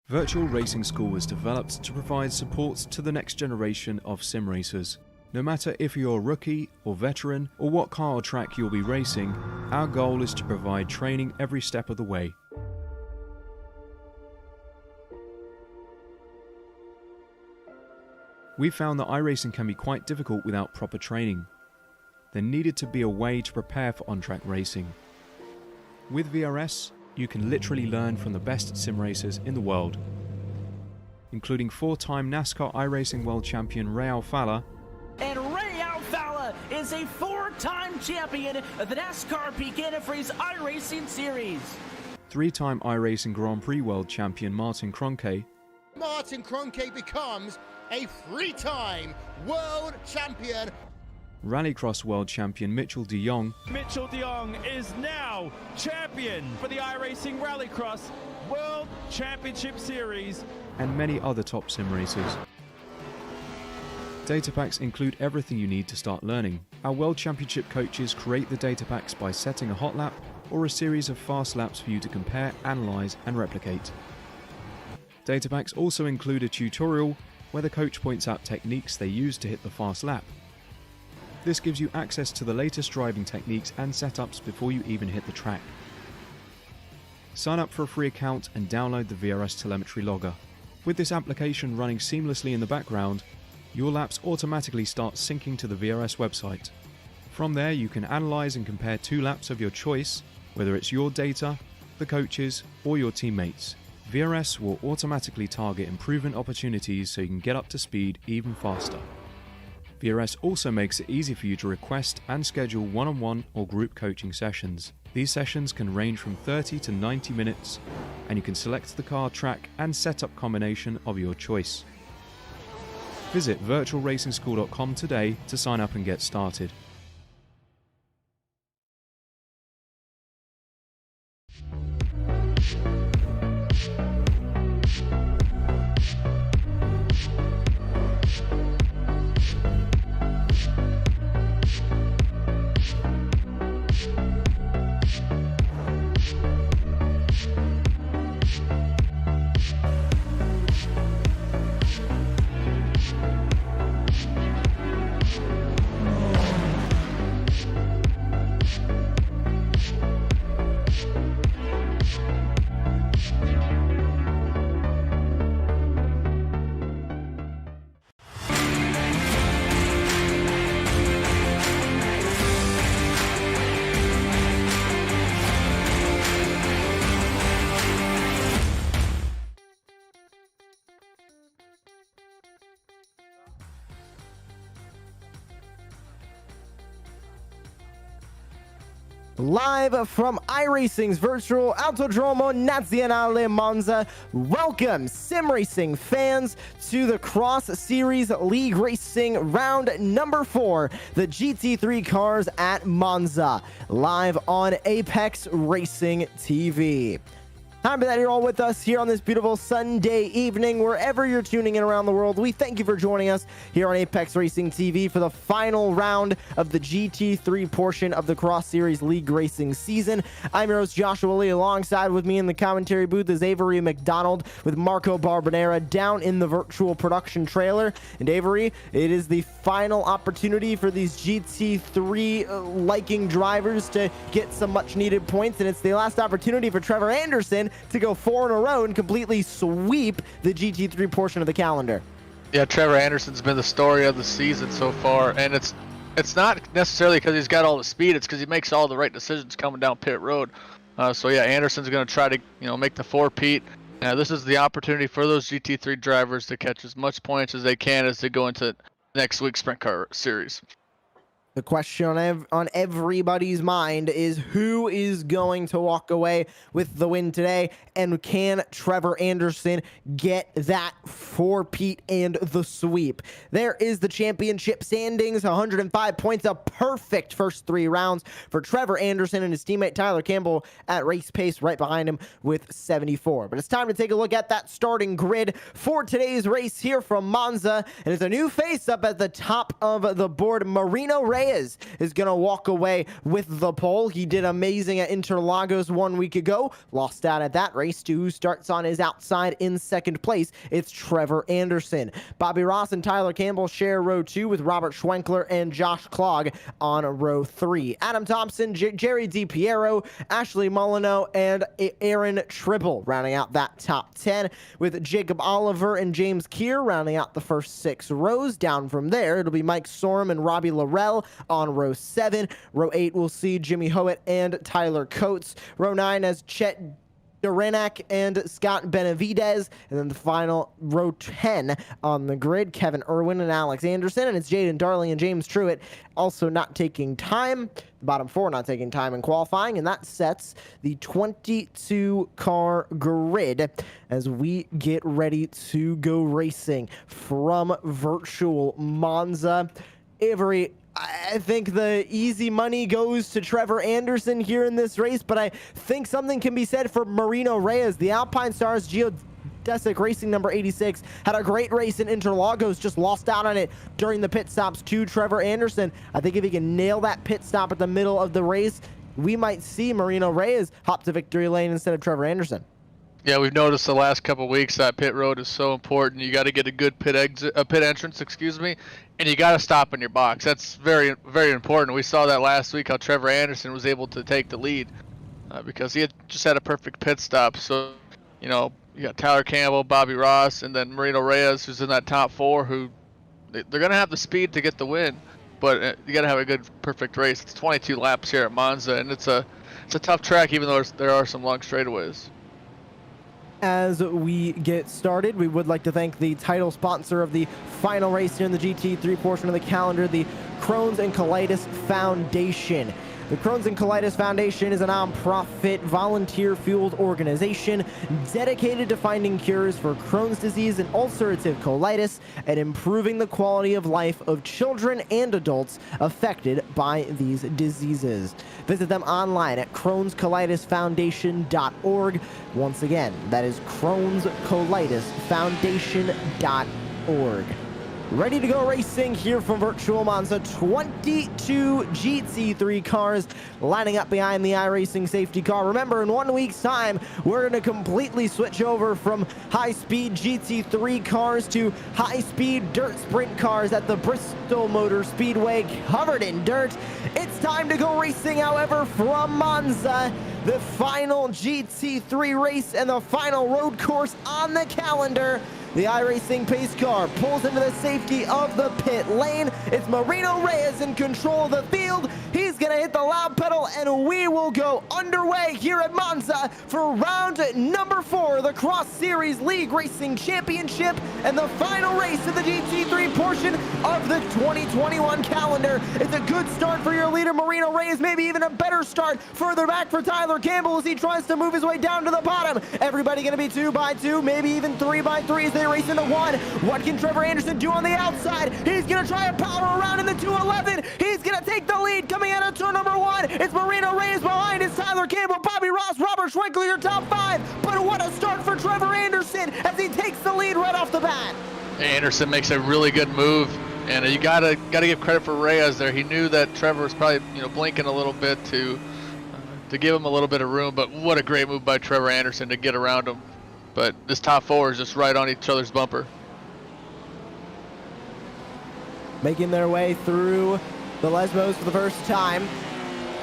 Virtual Racing School was developed to provide support to the next generation of sim racers. No matter if you're a rookie or veteran or what car or track you'll be racing, our goal is to provide training every step of the way. We found that iRacing can be quite difficult without proper training. There needed to be a way to prepare for on-track racing. With VRS, you can literally learn from the best sim racers in the world, including 4-time NASCAR iRacing World Champion Ray Alfala. And Ray Alfala is a 4-time champion of the NASCAR Peak Antifreeze iRacing Series. 3-time iRacing Grand Prix World Champion Martin Kroenke. Martin Kroenke becomes a 3-time world champion. Rallycross World Champion Mitchell de Jong. Mitchell de Jong is now champion for the iRacing Rallycross World Championship Series. And many other top sim racers. Data packs include everything you need to start learning. Our World Championship coaches create the data packs by setting a hot lap or a series of fast laps for you to compare, analyze, and replicate. Data packs also include a tutorial where the coach points out techniques they use to hit the fast lap. This gives you access to the latest driving techniques and setups before you even hit the track. Sign up for a free account and download the VRS telemetry logger. With this application running seamlessly in the background, your laps automatically start syncing to the VRS website. From there, you can analyze and compare 2 laps of your choice, whether it's your data, the coaches, or your teammates. VRS will automatically target improvement opportunities so you can get up to speed even faster. VRS also makes it easy for you to request and schedule one-on-one or group coaching sessions. These sessions can range from 30 to 90 minutes, and you can select the car, track, and setup combination of your choice. Visit virtualracingschool.com today to sign up and get started. Live from iRacing's virtual Autodromo Nazionale Monza, welcome sim racing fans to the Cross Series League Racing round number 4, the GT3 cars at Monza, live on Apex Racing TV. Time that you're all with us here on this beautiful Sunday evening, wherever you're tuning in around the world. We thank you for joining us here on Apex Racing TV for the final round of the GT3 portion of the Cross Series League Racing season. I'm your host, Joshua Lee. Alongside with me in the commentary booth is Avery McDonald with Marco Barbanera down in the virtual production trailer. And Avery, it is the final opportunity for these GT3 liking drivers to get some much needed points, and it's the last opportunity for Trevor Anderson to go 4 in a row and completely sweep the GT3 portion of the calendar. Yeah, Trevor Anderson's been the story of the season so far, and it's not necessarily because he's got all the speed, it's because he makes all the right decisions coming down pit road. So yeah, Anderson's going to try to make the 4-peat. This is the opportunity for those GT3 drivers to catch as much points as they can as they go into next week's Sprint Car Series. The question on everybody's mind is who is going to walk away with the win today, and can Trevor Anderson get that 4-peat and the sweep? There is the championship standings, 105 points, a perfect first 3 rounds for Trevor Anderson and his teammate Tyler Campbell at race pace right behind him with 74. But it's time to take a look at that starting grid for today's race here from Monza, and it's a new face up at the top of the board. Marino Ray Reyes is going to walk away with the pole. He did amazing at Interlagos 1 week ago. Lost out at that race to who starts on his outside in second place. It's Trevor Anderson. Bobby Ross and Tyler Campbell share row 2 with Robert Schwenkler and Josh Clogg on row 3. Adam Thompson, Jerry DiPiero, Ashley Molyneux, and Aaron Tribble rounding out that top 10, with Jacob Oliver and James Keir rounding out the first 6 rows. Down from there, it'll be Mike Sorum and Robbie Laurel on row 7. Row 8 will see Jimmy Howitt and Tyler Coates. Row 9 has Chet Duranak and Scott Benavidez. And then the final row 10 on the grid, Kevin Irwin and Alex Anderson. And it's Jaden Darling and James Truitt also not taking time. The bottom 4 not taking time in qualifying. And that sets the 22-car grid as we get ready to go racing from virtual Monza. Avery, I think the easy money goes to Trevor Anderson here in this race, but I think something can be said for Marino Reyes. The Alpine Stars Geodesic Racing number 86 had a great race in Interlagos, just lost out on it during the pit stops to Trevor Anderson. I think if he can nail that pit stop at the middle of the race, we might see Marino Reyes hop to victory lane instead of Trevor Anderson. Yeah, we've noticed the last couple of weeks that pit road is so important. You got to get a good pit entrance, and you got to stop in your box. That's very, very important. We saw that last week how Trevor Anderson was able to take the lead because he had just had a perfect pit stop. So, you know, you got Tyler Campbell, Bobby Ross, and then Marino Reyes, who's in that top 4, who they're going to have the speed to get the win, but you got to have a good, perfect race. It's 22 laps here at Monza, and it's a tough track, even though there are some long straightaways. As we get started, we would like to thank the title sponsor of the final race here in the GT3 portion of the calendar, the Chrohns Colitis Foundation. The Chrohns Colitis Foundation is a non-profit, volunteer-fueled organization dedicated to finding cures for Crohn's disease and ulcerative colitis and improving the quality of life of children and adults affected by these diseases. Visit them online at CrohnsColitisFoundation.org. Once again, that is CrohnsColitisFoundation.org. Ready to go racing here from virtual Monza. 22 GT3 cars lining up behind the iRacing safety car. Remember, in 1 week's time, we're going to completely switch over from high-speed GT3 cars to high-speed dirt sprint cars at the Bristol Motor Speedway, covered in dirt. It's time to go racing, however, from Monza. The final GT3 race and the final road course on the calendar. The iRacing pace car pulls into the safety of the pit lane. It's Marino Reyes in control of the field. He's going to hit the loud pedal, and we will go underway here at Monza for round number 4, the Cross Series League Racing Championship, and the final race of the GT3 portion of the 2021 calendar. It's a good start for your leader, Marino Reyes, maybe even a better start further back for Tyler Campbell as he tries to move his way down to the bottom. Everybody going to be 2 by 2, maybe even 3 by 3 as they race into 1. What can Trevor Anderson do on the outside? He's going to try and power around in the 211. He's going to take the lead coming out of turn number 1. It's Marino Reyes behind. It's Tyler Campbell, Bobby Ross, Robert Schwenkler, your top 5. But what a start for Trevor Anderson as he takes the lead right off the bat. Anderson makes a really good move, and you gotta give credit for Reyes there. He knew that Trevor was probably blinking a little bit to give him a little bit of room, but what a great move by Trevor Anderson to get around him. But this top 4 is just right on each other's bumper. Making their way through the Lesmos for the first time.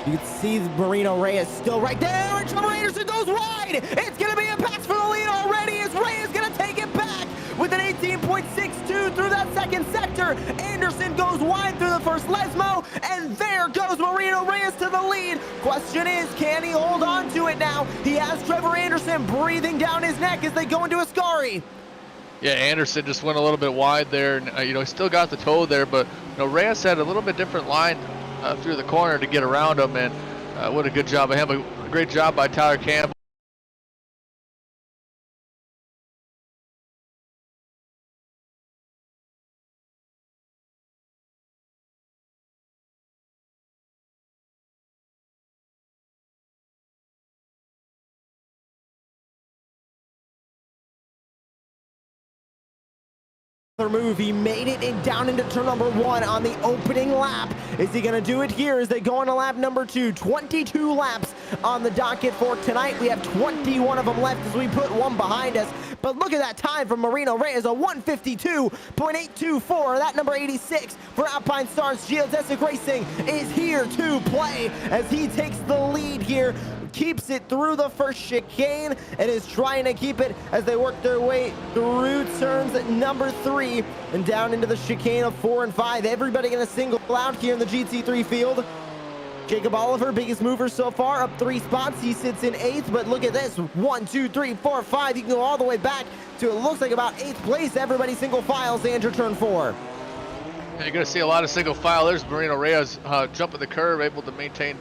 You can see Marino Reyes still right there, and Trevor Anderson goes wide. It's going to be a pass for the lead already as Reyes going to take it back with an 18.62 through that second sector. Anderson goes wide through the first Lesmo, and there goes Marino Reyes to the lead. Question is, can he hold on to it now? He has Trevor Anderson breathing down his neck as they go into Ascari. Yeah, Anderson just went a little bit wide there, and he still got the toe there, but Reyes had a little bit different line through the corner to get around him, and what a good job by him. A great job by Tyler Campbell. move. He made it in down into turn number 1 on the opening lap. Is he going to do it here as they go into lap number 2? 22 laps on the docket for tonight. We have 21 of them left as we put one behind us. But look at that time from Marino Reyes, a 152.824. That number 86 for Alpine Stars Geodesic Racing is here to play as he takes the lead here. Keeps it through the first chicane and is trying to keep it as they work their way through turns number 3 and down into the chicane of 4 and 5. Everybody going to single out here in the GT3 field. Jacob Oliver, biggest mover so far, up 3 spots. He sits in 8th, but look at this. 1, 2, 3, 4, 5. You can go all the way back to, it looks like, about 8th place. Everybody single files to enter turn 4. You're going to see a lot of single file. There's Marino Reyes jumping the curve, able to maintain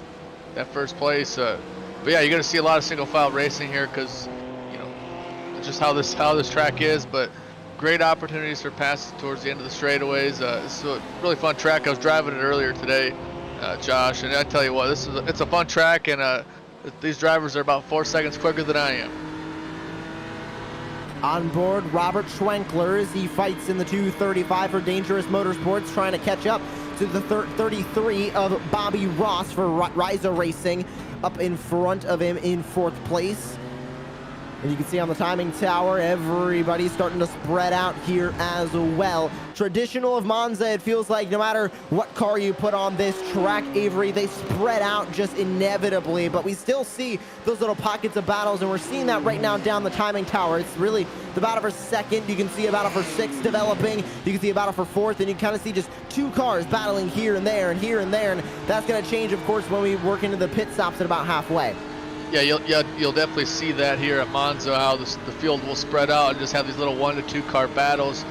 that first place. But yeah, you're going to see a lot of single file racing here because, you know, it's just how this track is. But great opportunities for passes towards the end of the straightaways. It's a really fun track. I was driving it earlier today, Josh, and I tell you what, it's a fun track, and these drivers are about 4 seconds quicker than I am. On board, Robert Schwenkler as he fights in the 235 for Dangerous Motorsports, trying to catch up to the 33 of Bobby Ross for Riza Racing, up in front of him in 4th place. And you can see on the timing tower, everybody's starting to spread out here as well. Traditional of Monza, it feels like no matter what car you put on this track, Avery, they spread out just inevitably, but we still see those little pockets of battles, and we're seeing that right now down the timing tower. It's really the battle for 2nd. You can see a battle for 6th developing. You can see a battle for 4th, and you kind of see just 2 cars battling here and there and here and there, and that's going to change, of course, when we work into the pit stops at about halfway. Yeah, you'll definitely see that here at Monza, how the field will spread out and just have these little 1 to 2 car battles,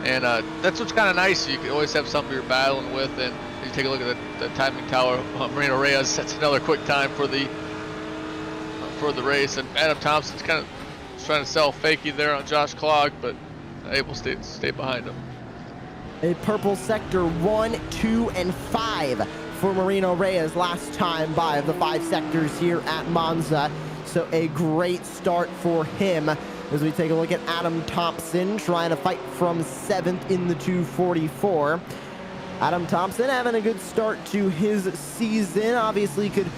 and that's what's kind of nice. You can always have something you're battling with, and you take a look at the timing tower. Marino Reyes sets another quick time for the race, and Adam Thompson's kind of trying to sell fakey there on Josh Clogg, but able to stay behind him. A purple sector 1, 2, and 5. For Marino Reyes last time by of the 5 sectors here at Monza. So a great start for him as we take a look at Adam Thompson trying to fight from 7th in the 244. Adam Thompson having a good start to his season. Obviously could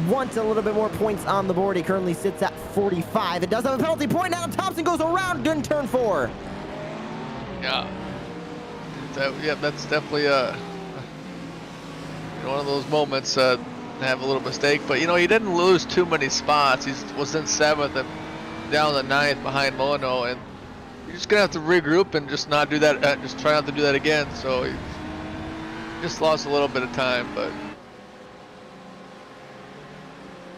want a little bit more points on the board. He currently sits at 45. It does have a penalty point. Adam Thompson goes around good turn 4. Yeah. That's definitely one of those moments have a little mistake, but you know, he didn't lose too many spots. He was in 7th and down the 9th behind Mono, and you're just gonna have to regroup and just not do that, just try not to do that again. So he just lost a little bit of time. But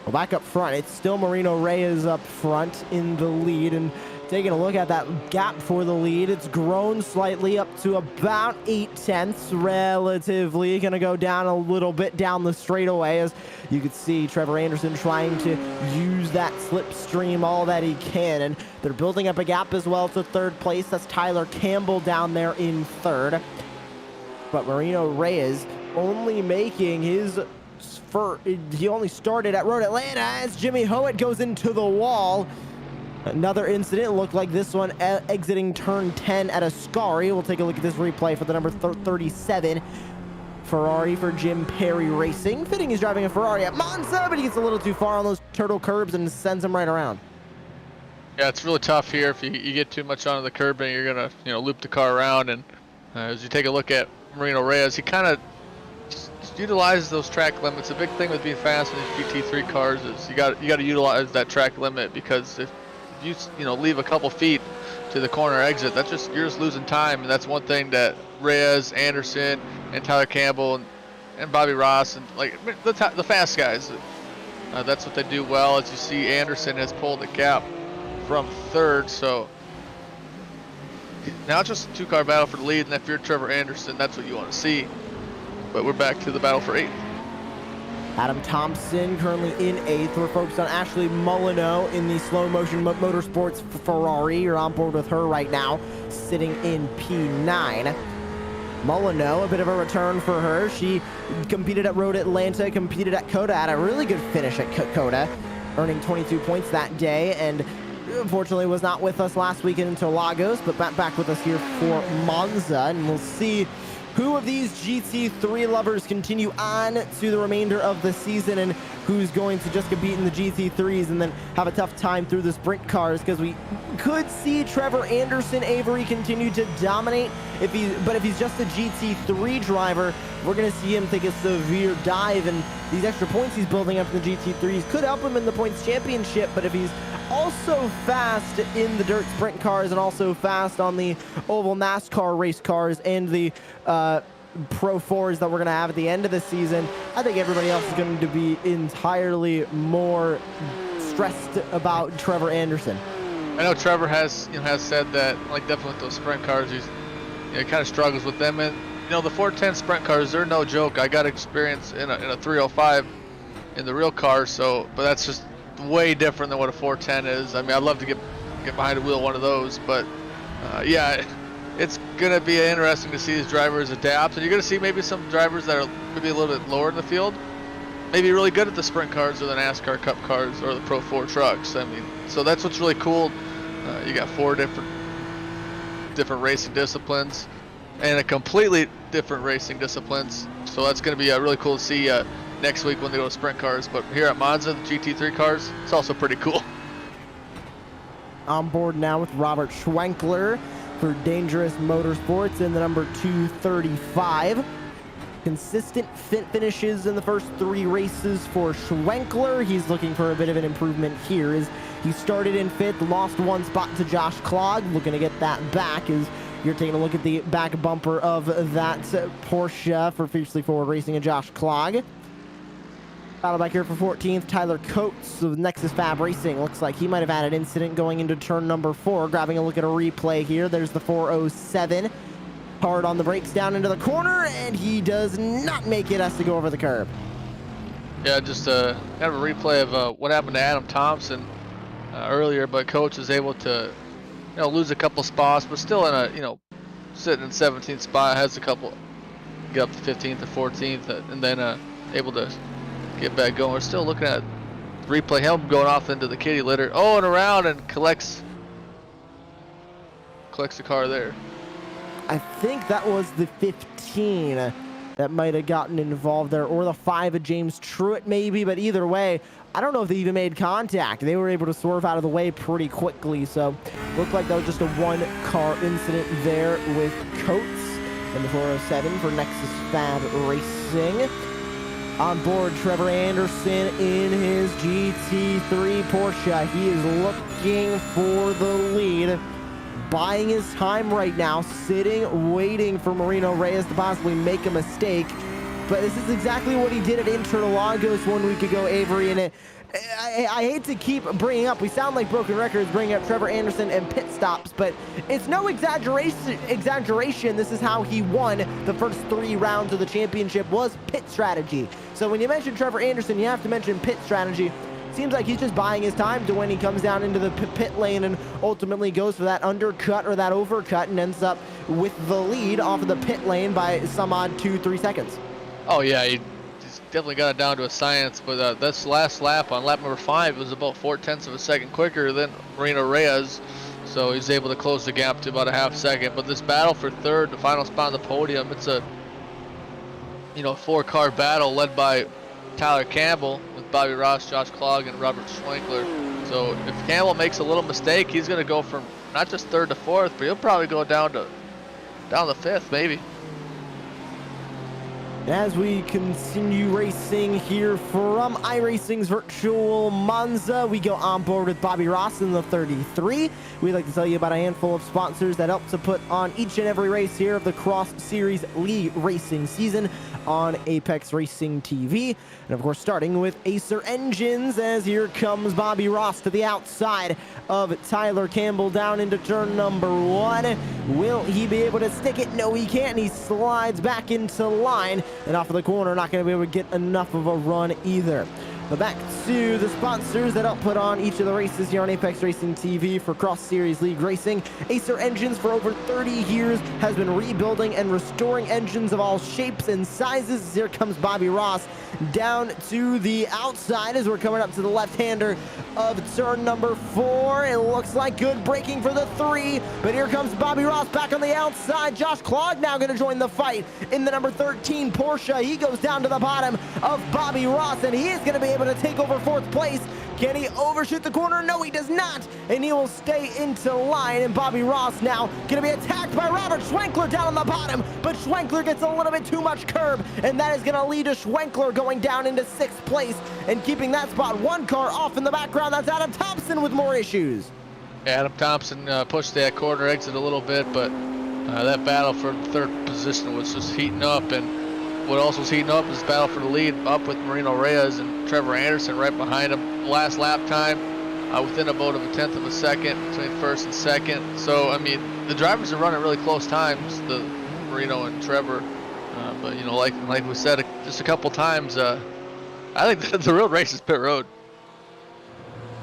well, back up front, it's still Marino Reyes up front in the lead, and taking a look at that gap for the lead, it's grown slightly up to about 8/10, relatively. Gonna go down a little bit down the straightaway as you can see Trevor Anderson trying to use that slipstream all that he can, and they're building up a gap as well to 3rd place. That's Tyler Campbell down there in 3rd. But Marino Reyes only making his he only started at Road Atlanta as Jimmy Howitt goes into the wall. Another incident looked like this one exiting turn 10 at Ascari. We'll take a look at this replay for the number 37 Ferrari for Jim Perry Racing. Fitting he's driving a Ferrari at Monza, but he gets a little too far on those turtle curbs and sends him right around. yeah, it's really tough here if you get too much onto the curb and you're gonna loop the car around. And as you take a look at Marino Reyes, he kind of utilizes those track limits. The big thing with being fast in these GT3 cars is you got to utilize that track limit, because if you leave a couple feet to the corner exit, you're just losing time. And that's one thing that Reyes, Anderson, and Tyler Campbell and Bobby Ross and like the fast guys, that's what they do well. As you see, Anderson has pulled the gap from 3rd, so now it's just a 2-car battle for the lead. And if you're Trevor Anderson, that's what you want to see. But we're back to the battle for 8th. Adam Thompson currently in 8th. We're focused on Ashley Molyneux in the slow motion motorsports Ferrari. You're on board with her right now, sitting in P9. Molyneux, a bit of a return for her. She competed at Road Atlanta, competed at COTA, had a really good finish at COTA, earning 22 points that day, and unfortunately was not with us last weekend in Interlagos, but back with us here for Monza, and we'll see who of these GT3 lovers continue on to the remainder of the season and who's going to just compete in the GT3s and then have a tough time through the sprint cars, because we could see Trevor Anderson, Avery, continue to dominate. But if he's just a GT3 driver, we're going to see him take a severe dive, and these extra points he's building up in the GT3s could help him in the points championship. But if he's also fast in the dirt sprint cars and also fast on the oval NASCAR race cars and the Pro 4s that we're going to have at the end of the season, I think everybody else is going to be entirely more stressed about Trevor Anderson. I know Trevor has said that, like, definitely with those sprint cars, he kind of struggles with them. And the 410 sprint cars, they're no joke. I got experience in a 305 in the real car, but that's just way different than what a 410 is. I mean, I'd love to get behind a wheel of one of those, but yeah, it's gonna be interesting to see these drivers adapt, and you're gonna see maybe some drivers that are maybe a little bit lower in the field, maybe really good at the sprint cars or the NASCAR Cup cars or the Pro 4 trucks. I mean, so that's what's really cool. You got 4 different racing disciplines and a completely different racing disciplines, so that's gonna be really cool to see next week when they go to sprint cars. But here at Monza, the GT3 cars, it's also pretty cool. On board now with Robert Schwenkler for Dangerous Motorsports in the number 235. Consistent finishes in the first 3 races for Schwenkler. He's looking for a bit of an improvement here as he started in 5th, lost 1 spot to Josh Klog, looking to get that back as you're taking a look at the back bumper of that Porsche for Fiercely Forward Racing and Josh Klog. Battle back here for 14th, Tyler Coates of Nexus Fab Racing. Looks like he might have had an incident going into turn number 4. Grabbing a look at a replay here. There's the 407. Hard on the brakes down into the corner, and he does not make it, has to go over the curb. Yeah, just kind of a replay of what happened to Adam Thompson earlier, but Coates is able to lose a couple spots, but still in a sitting in 17th spot, has a couple, get up to 15th or 14th, and then able to get back going. We're still looking at replay, him going off into the kitty litter, and around, and collects the car there. I think that was the 15 that might have gotten involved there, or the 5 of James Truitt maybe, but either way, I don't know if they even made contact. They were able to swerve out of the way pretty quickly, so looked like that was just a 1-car incident there with Coates and the 407 for Nexus Fab Racing. On board, Trevor Anderson in his GT3 Porsche. He is looking for the lead, buying his time right now, sitting, waiting for Marino Reyes to possibly make a mistake. But this is exactly what he did at Interlagos 1 week ago, Avery, and I hate to keep bringing up, we sound like broken records bringing up Trevor Anderson and pit stops, but it's no exaggeration. This is how he won the first 3 rounds of the championship, was pit strategy. So when you mention Trevor Anderson, you have to mention pit strategy. Seems like he's just buying his time to when he comes down into the pit lane and ultimately goes for that undercut or that overcut and ends up with the lead off of the pit lane by some odd 2-3 seconds. Oh yeah, he's definitely got it down to a science, but this last lap on lap number 5 was about 0.4 of a second quicker than Marino Reyes, so he's able to close the gap to about a half second. But this battle for 3rd, the final spot on the podium, it's a 4-car battle led by Tyler Campbell with Bobby Ross, Josh Klog, and Robert Schwenkler. So if Campbell makes a little mistake, he's going to go from not just 3rd to 4th, but he'll probably go down to 5th maybe. As we continue racing here from iRacing's virtual Monza, we go on board with Bobby Ross in the 33. We'd like to tell you about a handful of sponsors that help to put on each and every race here of the Cross Series League racing season on Apex Racing TV. And of course, starting with Acer Engines, as here comes Bobby Ross to the outside of Tyler Campbell down into turn number 1. Will he be able to stick it? No, he can't. He slides back into line and off of the corner, not going to be able to get enough of a run either. But back to the sponsors that help put on each of the races here on Apex Racing TV for Cross Series League Racing. Acer Engines for over 30 years has been rebuilding and restoring engines of all shapes and sizes. Here comes Bobby Ross down to the outside as we're coming up to the left-hander of turn number 4. It looks like good braking for the 3, but here comes Bobby Ross back on the outside. Josh Clogg now going to join the fight in the number 13 Porsche. He goes down to the bottom of Bobby Ross, and he is going to be able to take over 4th place. Can he overshoot the corner? No, he does not, and he will stay into line. And Bobby Ross now going to be attacked by Robert Schwenkler down on the bottom, but Schwenkler gets a little bit too much curb, and that is going to lead to Schwenkler going down into 6th place and keeping that spot. One car off in the background. That's Adam Thompson with more issues. Adam Thompson pushed that corner exit a little bit, but that battle for 3rd position was just heating up. And what also was heating up is battle for the lead up with Marino Reyes and Trevor Anderson right behind him. Last lap time within about of a 1/10 of a second between 1st and 2nd. So I mean, the drivers are running really close times, the Marino and Trevor. But you know, like we said just a couple times, I think the real race is pit road.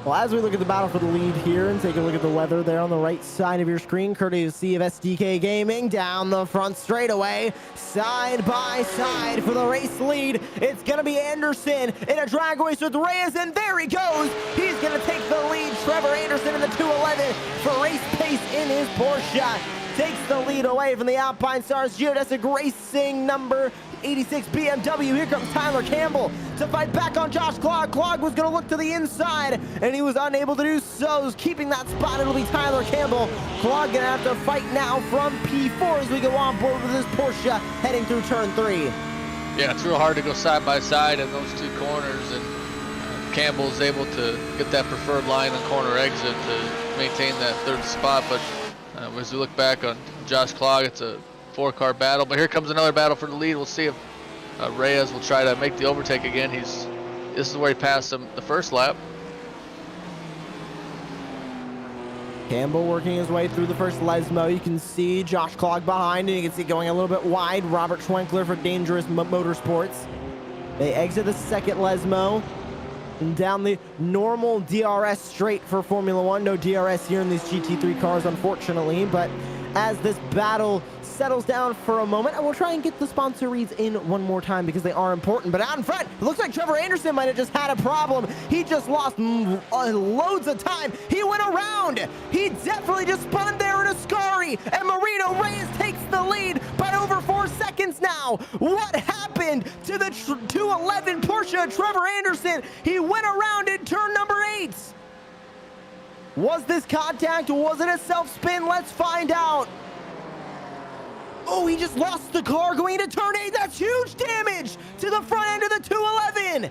Well, as we look at the battle for the lead here and take a look at the weather there on the right side of your screen, courtesy of SDK Gaming, down the front straightaway, side by side for the race lead. It's going to be Anderson in a drag race with Reyes, and there he goes. He's going to take the lead. Trevor Anderson in the 211 for race pace in his Porsche. Takes the lead away from the Alpine Stars Geodesic Racing number 86 BMW. Here comes Tyler Campbell to fight back on Josh Clogg. Clogg was going to look to the inside, and he was unable to do so. Keeping that spot, it'll be Tyler Campbell. Clogg going to have to fight now from P4 as we go on board with this Porsche heading through turn 3. Yeah, it's real hard to go side by side in those 2 corners, and Campbell's able to get that preferred line on corner exit to maintain that 3rd spot. But as we look back on Josh Clogg, it's a 4-car battle, but here comes another battle for the lead. We'll see if Reyes will try to make the overtake again. This is where he passed him the 1st lap. Campbell working his way through the first Lesmo. You can see Josh Clogg behind, and you can see going a little bit wide Robert Schwenkler for Dangerous Motorsports. They exit the 2nd Lesmo and down the normal DRS straight for Formula 1. No DRS here in these GT3 cars, unfortunately, but as this battle settles down for a moment, and we'll try and get the sponsor reads in one more time because they are important. But out in front, it looks like Trevor Anderson might have just had a problem. He just lost loads of time. He went around. He definitely just spun there in a Scari, and Marino Reyes takes the lead by over 4 seconds now. What happened to the 211 Porsche Trevor Anderson? He went around in turn number 8. Was this contact or was it a self-spin? Let's find out. Oh, he just lost the car going into turn 8. That's huge damage to the front end of the 211.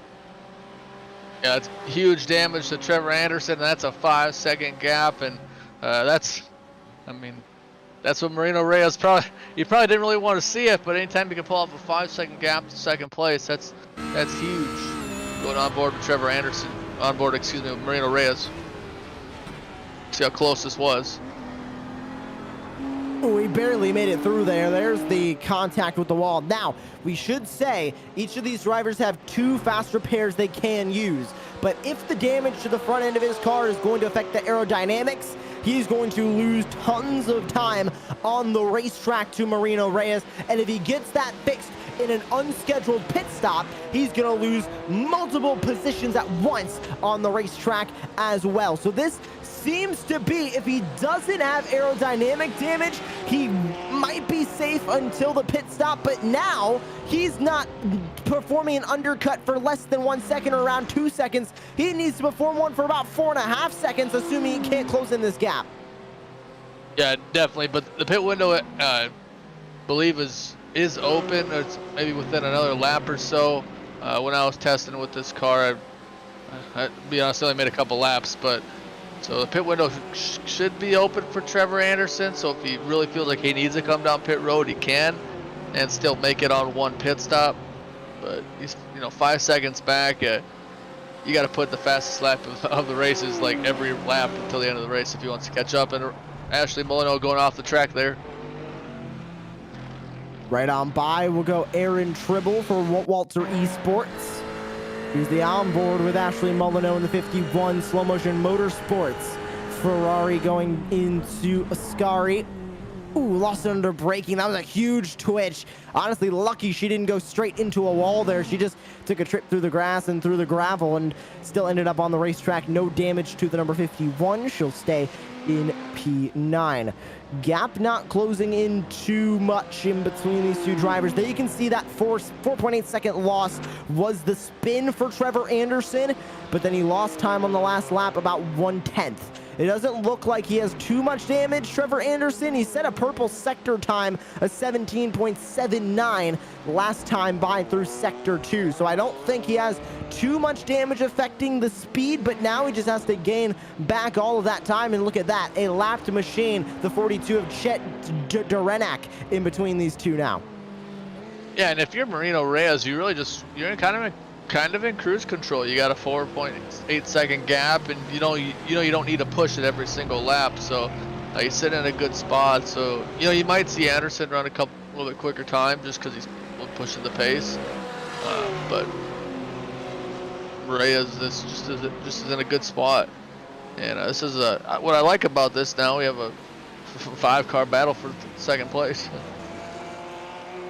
Yeah, it's huge damage to Trevor Anderson. And that's a 5-second gap, and that's what Marino Reyes probably didn't really want to see it, but anytime you can pull off a 5-second gap to 2nd place, that's huge. Going on board with Trevor Anderson, with Marino Reyes. See how close this was. We barely made it through there. There's the contact with the wall. Now, we should say each of these drivers have 2 fast repairs they can use. But if the damage to the front end of his car is going to affect the aerodynamics, he's going to lose tons of time on the racetrack to Marino Reyes. And if he gets that fixed in an unscheduled pit stop, he's going to lose multiple positions at once on the racetrack as well. So this seems to be, if he doesn't have aerodynamic damage, he might be safe until the pit stop, but now he's not performing an undercut for less than 1 second or around 2 seconds. He needs to perform one for about 4.5 seconds, assuming he can't close in this gap. Yeah, definitely, but the pit window, believe is open. It's maybe within another lap or so. When I was testing with this car, I be honest, I only made a couple laps, but so the pit window should be open for Trevor Anderson. So if he really feels like he needs to come down pit road, he can, and still make it on 1 pit stop. But he's 5 seconds back. You got to put the fastest lap of the races like every lap until the end of the race if he wants to catch up. And Ashley Molino going off the track there. Right on by, we'll go Aaron Tribble for Walter Esports. Here's the onboard with Ashley Molyneux in the 51, Slow Motion Motorsports. Ferrari going into Ascari. Ooh, lost it under braking. That was a huge twitch. Honestly, lucky she didn't go straight into a wall there. She just took a trip through the grass and through the gravel and still ended up on the racetrack. No damage to the number 51. She'll stay in P9. Gap not closing in too much in between these two drivers. There you can see that 4.8 second loss was the spin for Trevor Anderson, but then he lost time on the last lap, about 1/10. It doesn't look like he has too much damage, Trevor Anderson. He set a purple sector time of 17.79 last time by through sector 2. So I don't think he has too much damage affecting the speed, but now he just has to gain back all of that time. And look at that, a lapped machine, the 42 of Chet Durenak in between these two now. Yeah, and if you're Marino Reyes, you're kind of in cruise control. You got a 4.8 second gap, and you don't need to push it every single lap. So you sit in a good spot. So you might see Anderson run a little bit quicker time just because he's pushing the pace. But Reyes just is in a good spot. And this is what I like about this. Now we have a 5-car battle for second place.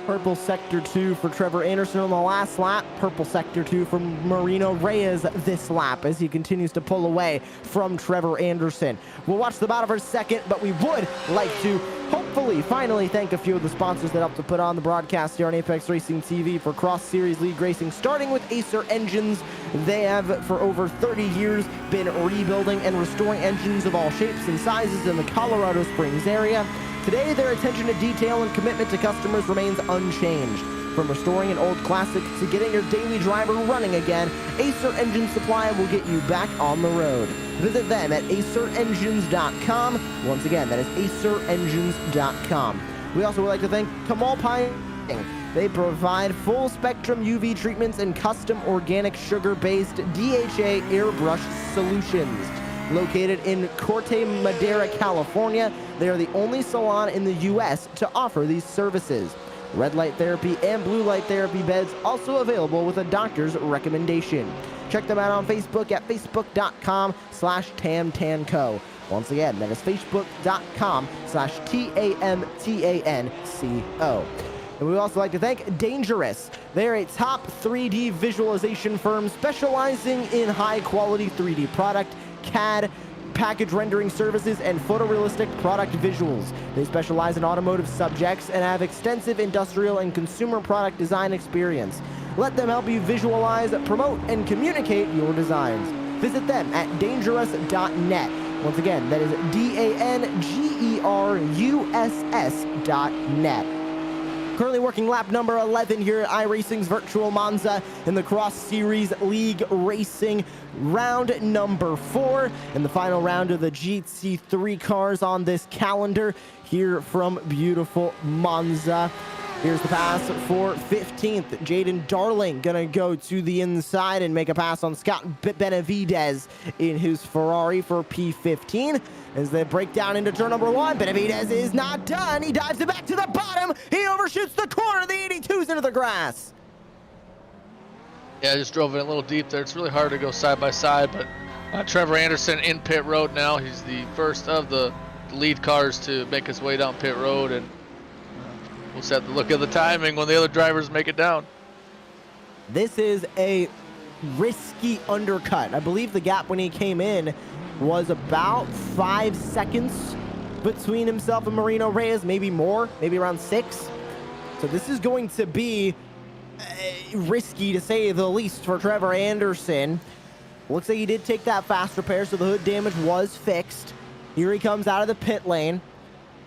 Purple sector 2 for Trevor Anderson on the last lap. Purple sector 2 from Marino Reyes this lap as he continues to pull away from Trevor Anderson. We'll watch the battle for a second, but we would like to hopefully finally thank a few of the sponsors that helped to put on the broadcast here on Apex Racing TV for Cross Series League Racing, starting with Acer Engines. They have for over 30 years been rebuilding and restoring engines of all shapes and sizes in the Colorado Springs area. Today, their attention to detail and commitment to customers remains unchanged. From restoring an old classic to getting your daily driver running again, Acer Engine Supply will get you back on the road. Visit them at acerengines.com. Once again, that is acerengines.com. We also would like to thank Kamal Pine. They provide full spectrum UV treatments and custom organic sugar-based DHA airbrush solutions. Located in Corte Madera, California, they are the only salon in the U.S. to offer these services. Red light therapy and blue light therapy beds also available with a doctor's recommendation. Check them out on Facebook at facebook.com/tamtanco. Once again, that is facebook.com/TAMTANCO. And we'd also like to thank Dangerous. They're a top 3D visualization firm specializing in high-quality 3D product, CAD, package rendering services, and photorealistic product visuals. They specialize in automotive subjects and have extensive industrial and consumer product design experience. Let them help you visualize, promote, and communicate your designs. Visit them at dangerous.net. Once again, that is DANGERUSS.net. Currently working lap number 11 here at iRacing's Virtual Monza in the Cross Series League Racing round number 4 and the final round of the GT3 cars on this calendar here from beautiful Monza. Here's the pass for 15th. Jaden Darling gonna go to the inside and make a pass on Scott Benavidez in his Ferrari for P15. As they break down into turn number 1, Benavidez is not done. He dives it back to the bottom. He overshoots the corner. The 82's into the grass. Yeah, I just drove it a little deep there. It's really hard to go side by side, but Trevor Anderson in pit road now. He's the first of the lead cars to make his way down pit road, and we'll just have to look at the timing when the other drivers make it down. This is a risky undercut. I believe the gap when he came in was about 5 seconds between himself and Marino Reyes, maybe more, maybe around 6. So this is going to be risky to say the least for Trevor Anderson. Looks like he did take that fast repair, so the hood damage was fixed. Here he comes out of the pit lane.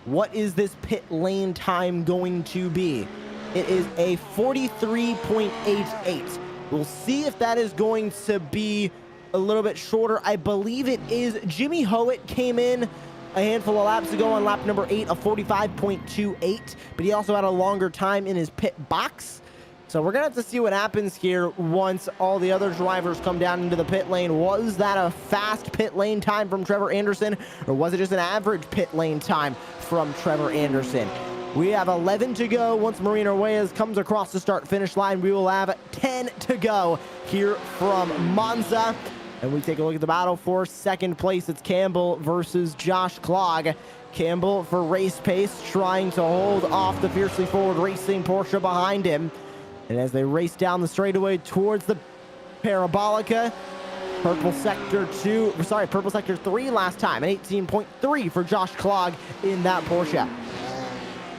What is this pit lane time going to be? It is a 43.88. We'll see if that is going to be a little bit shorter. I believe it is. Jimmy Howitt came in a handful of laps ago on lap number 8, a 45.28, but he also had a longer time in his pit box. So we're gonna have to see what happens here once all the other drivers come down into the pit lane. Was that a fast pit lane time from Trevor Anderson, or was it just an average pit lane time from Trevor Anderson? We have 11 to go. Once Marino Reyes comes across the start-finish line, we will have 10 to go here from Monza. And we take a look at the battle for second place. It's Campbell versus Josh Clogg. Campbell for race pace, trying to hold off the fiercely forward racing Porsche behind him. And as they race down the straightaway towards the Parabolica, purple sector 3 last time, an 18.3 for Josh Clogg in that Porsche.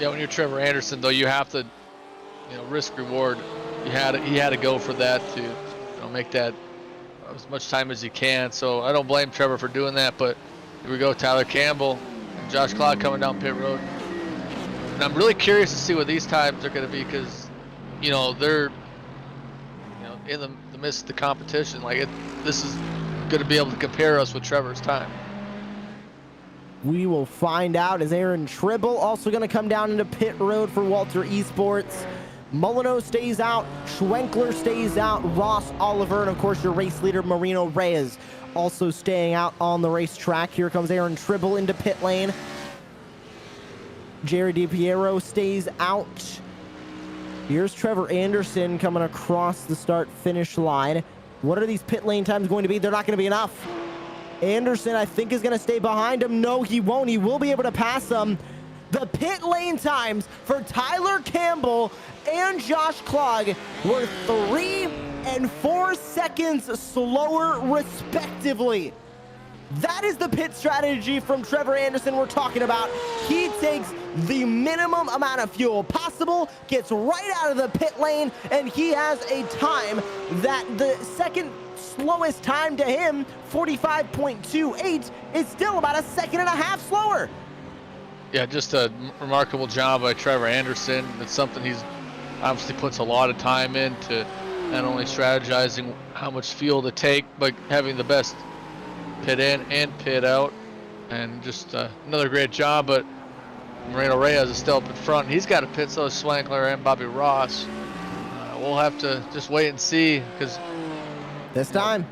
Yeah, when you're Trevor Anderson, though, you have to, risk reward. He had to go for that to, make that as much time as he can. So I don't blame Trevor for doing that. But here we go, Tyler Campbell and Josh Clogg coming down pit road. And I'm really curious to see what these times are going to be, because, they're, in the midst of the competition. This is going to be able to compare us with Trevor's time. We will find out, as Aaron Tribble also going to come down into pit road for Walter Esports. Molyneux stays out, Schwenkler stays out, Ross Oliver, and of course your race leader Marino Reyes also staying out on the racetrack. Here comes Aaron Tribble into pit lane. Jerry DiPiero stays out. Here's Trevor Anderson coming across the start-finish line. What are these pit lane times going to be? They're not going to be enough. Anderson, I think, is going to stay behind him. No, he won't. He will be able to pass him. The pit lane times for Tyler Campbell and Josh Clogg were 3 and 4 seconds slower, respectively. That is the pit strategy from Trevor Anderson we're talking about. He takes the minimum amount of fuel possible, gets right out of the pit lane, and he has a time that the second slowest time to him, 45.28, is still about a second and a half slower. Yeah, just a remarkable job by Trevor Anderson. It's something he's obviously puts a lot of time into, not only strategizing how much fuel to take, but having the best pit in and pit out. And just another great job. But Marino Reyes is still up in front. He's got a pit, so is Schwenkler and Bobby Ross. We'll have to just wait and see, because this time,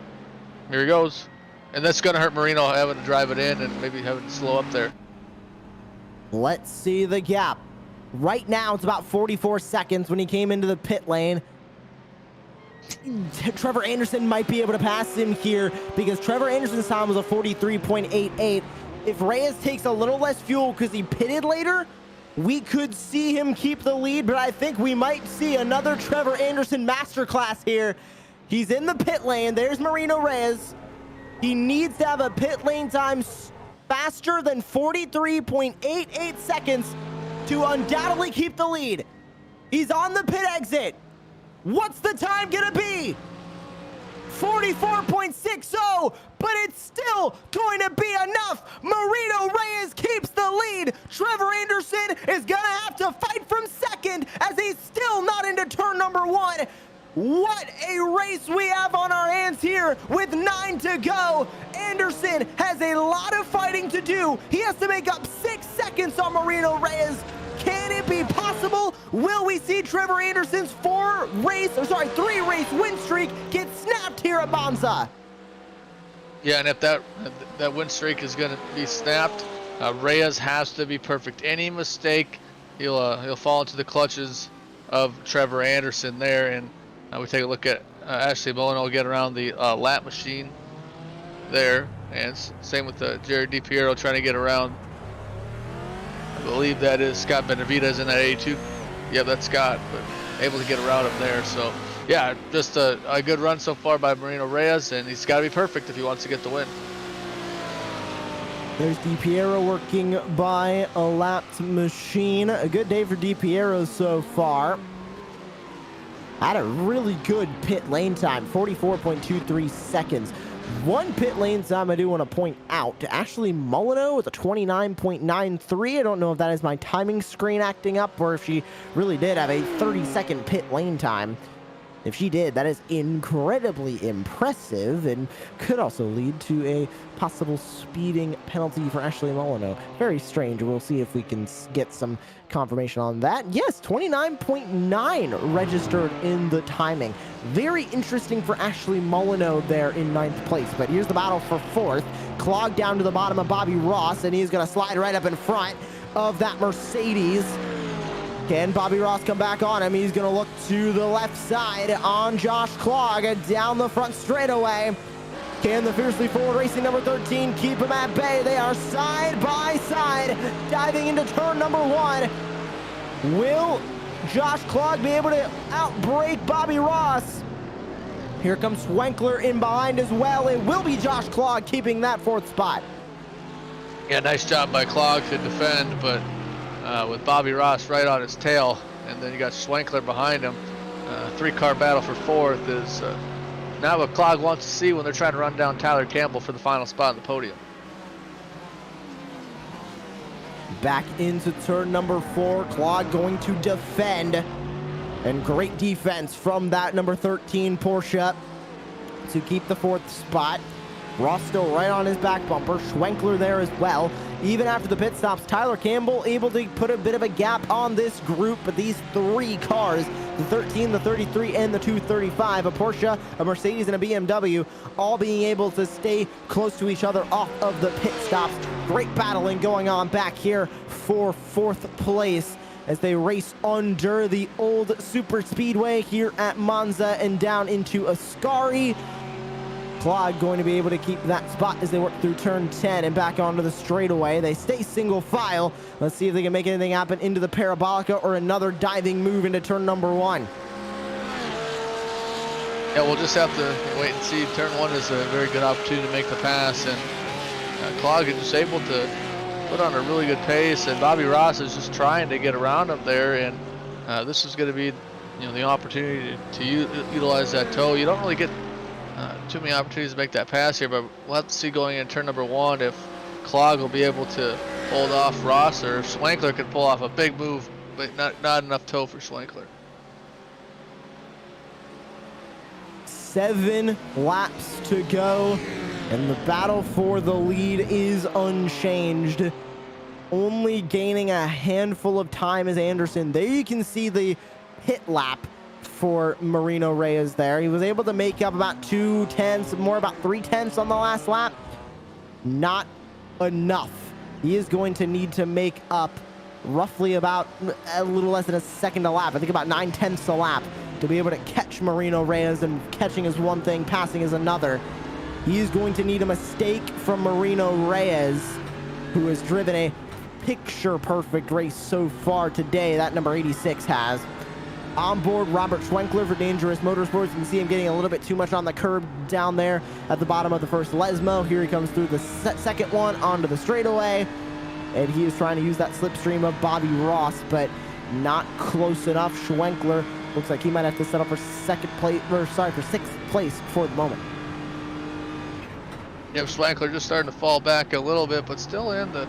here he goes. And that's going to hurt Marino having to drive it in and maybe having to slow up there. Let's see the gap. Right now, it's about 44 seconds when he came into the pit lane. Trevor Anderson might be able to pass him here, because Trevor Anderson's time was a 43.88. If Reyes takes a little less fuel because he pitted later, we could see him keep the lead, but I think we might see another Trevor Anderson masterclass here. He's in the pit lane. There's Marino Reyes. He needs to have a pit lane time faster than 43.88 seconds to undoubtedly keep the lead. He's on the pit exit. What's the time gonna be? 44.60, but it's still going to be enough. Marino Reyes keeps the lead. Trevor Anderson is gonna have to fight from second, as he's still not into turn number 1. What a race we have on our hands here with 9 to go. Anderson has a lot of fighting to do. He has to make up 6 seconds on Marino Reyes. Can it be possible? Will we see Trevor Anderson's 3-race win streak get snapped here at Monza? Yeah, and if that win streak is going to be snapped, Reyes has to be perfect. Any mistake, he'll fall into the clutches of Trevor Anderson there. And we take a look at Ashley Molyneux will get around the lap machine there, and same with Jared DiPiero trying to get around. I believe that is Scott Benavidez in that 82. Yeah, that's Scott, but able to get around him there. So yeah, just a good run so far by Marino Reyes, and he's got to be perfect if he wants to get the win. There's DiPiero working by a lapped machine. A good day for DiPiero so far. Had a really good pit lane time, 44.23 seconds. One pit lane time I do want to point out to Ashley Molyneux with a 29.93. I don't know if that is my timing screen acting up, or if she really did have a 30-second pit lane time. If she did, that is incredibly impressive and could also lead to a possible speeding penalty for Ashley Molyneux. Very strange. We'll see if we can get some confirmation on that. Yes, 29.9 registered in the timing. Very interesting for Ashley Molyneux there in 9th place. But here's the battle for 4th. Clogg down to the bottom of Bobby Ross, and he's going to slide right up in front of that Mercedes. Can Bobby Ross come back on him? He's going to look to the left side on Josh Clog down the front straightaway. Can the fiercely forward racing number 13 keep him at bay? They are side by side, diving into turn number 1. Will Josh Clog be able to outbrake Bobby Ross? Here comes Schwenkler in behind as well. It will be Josh Clog keeping that 4th spot. Yeah, nice job by Clog to defend, but with Bobby Ross right on his tail, and then you got Schwenkler behind him. 3-car battle for 4th is not what Clog wants to see when they're trying to run down Tyler Campbell for the final spot on the podium. Back into turn number 4. Clog going to defend. And great defense from that number 13 Porsche to keep the 4th spot. Ross still right on his back bumper. Schwenkler there as well. Even after the pit stops, Tyler Campbell able to put a bit of a gap on this group, but these 3 cars, the 13, the 33, and the 235, a Porsche, a Mercedes, and a BMW, all being able to stay close to each other off of the pit stops. Great battling going on back here for 4th place as they race under the old super speedway here at Monza and down into Ascari. Clog going to be able to keep that spot as they work through turn 10 and back onto the straightaway. They stay single file. Let's see if they can make anything happen into the Parabolica or another diving move into turn number 1. Yeah, we'll just have to wait and see. Turn 1 is a very good opportunity to make the pass, and Clog is just able to put on a really good pace, and Bobby Ross is just trying to get around him there, and this is going to be the opportunity to utilize that toe. You don't really get too many opportunities to make that pass here, but we'll have to see going in turn number 1 if Clog will be able to hold off Ross, or if Schwenkler could pull off a big move, but not enough toe for Schwenkler. 7 laps to go, and the battle for the lead is unchanged. Only gaining a handful of time is Anderson. There you can see the pit lap for Marino Reyes there. He was able to make up about 2 tenths, more about 3 tenths on the last lap. Not enough. He is going to need to make up roughly about a little less than a second a lap. I think about 9 tenths a lap to be able to catch Marino Reyes, and catching is one thing, passing is another. He is going to need a mistake from Marino Reyes, who has driven a picture-perfect race so far today. That number 86 has. On board Robert Schwenkler for Dangerous Motorsports. You can see him getting a little bit too much on the curb down there at the bottom of the first Lesmo. Here he comes through the second one onto the straightaway, and he is trying to use that slipstream of Bobby Ross, but not close enough. Schwenkler looks like he might have to settle for 6th place for the moment. Yep, Schwenkler just starting to fall back a little bit, but still in the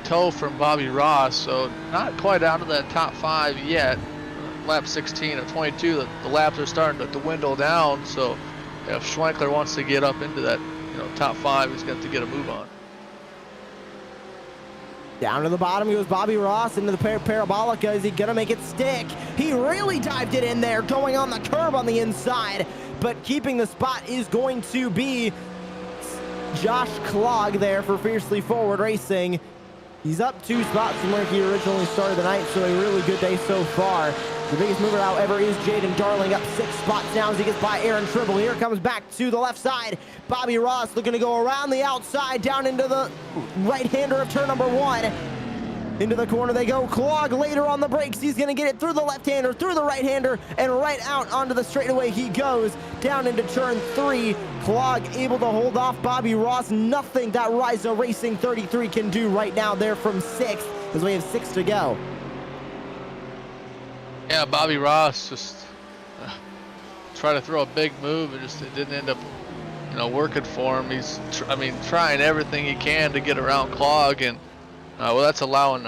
tow from Bobby Ross, so not quite out of that top 5 yet. Lap 16 of 22, the laps are starting to dwindle down, so if Schwenkler wants to get up into that top 5, he's got to get a move on. Down to the bottom goes Bobby Ross into the Parabolica. Is he gonna make it stick? He really dived it in there, going on the curb on the inside, but keeping the spot is going to be Josh Clog there for Fiercely Forward Racing. He's up 2 spots from where he originally started the night, so a really good day so far. The biggest mover, however, is Jaden Darling, up 6 spots now as he gets by Aaron Tribble. Here comes back to the left side. Bobby Ross looking to go around the outside, down into the right-hander of turn number 1. Into the corner they go. Clog later on the brakes. He's going to get it through the left-hander, through the right-hander, and right out onto the straightaway he goes. Down into turn 3. Clog able to hold off Bobby Ross. Nothing that Ryza Racing 33 can do right now. They're from 6th as we have 6 to go. Yeah, Bobby Ross just tried to throw a big move, and it didn't end up working for him. He's trying everything he can to get around Clog, and what that's allowing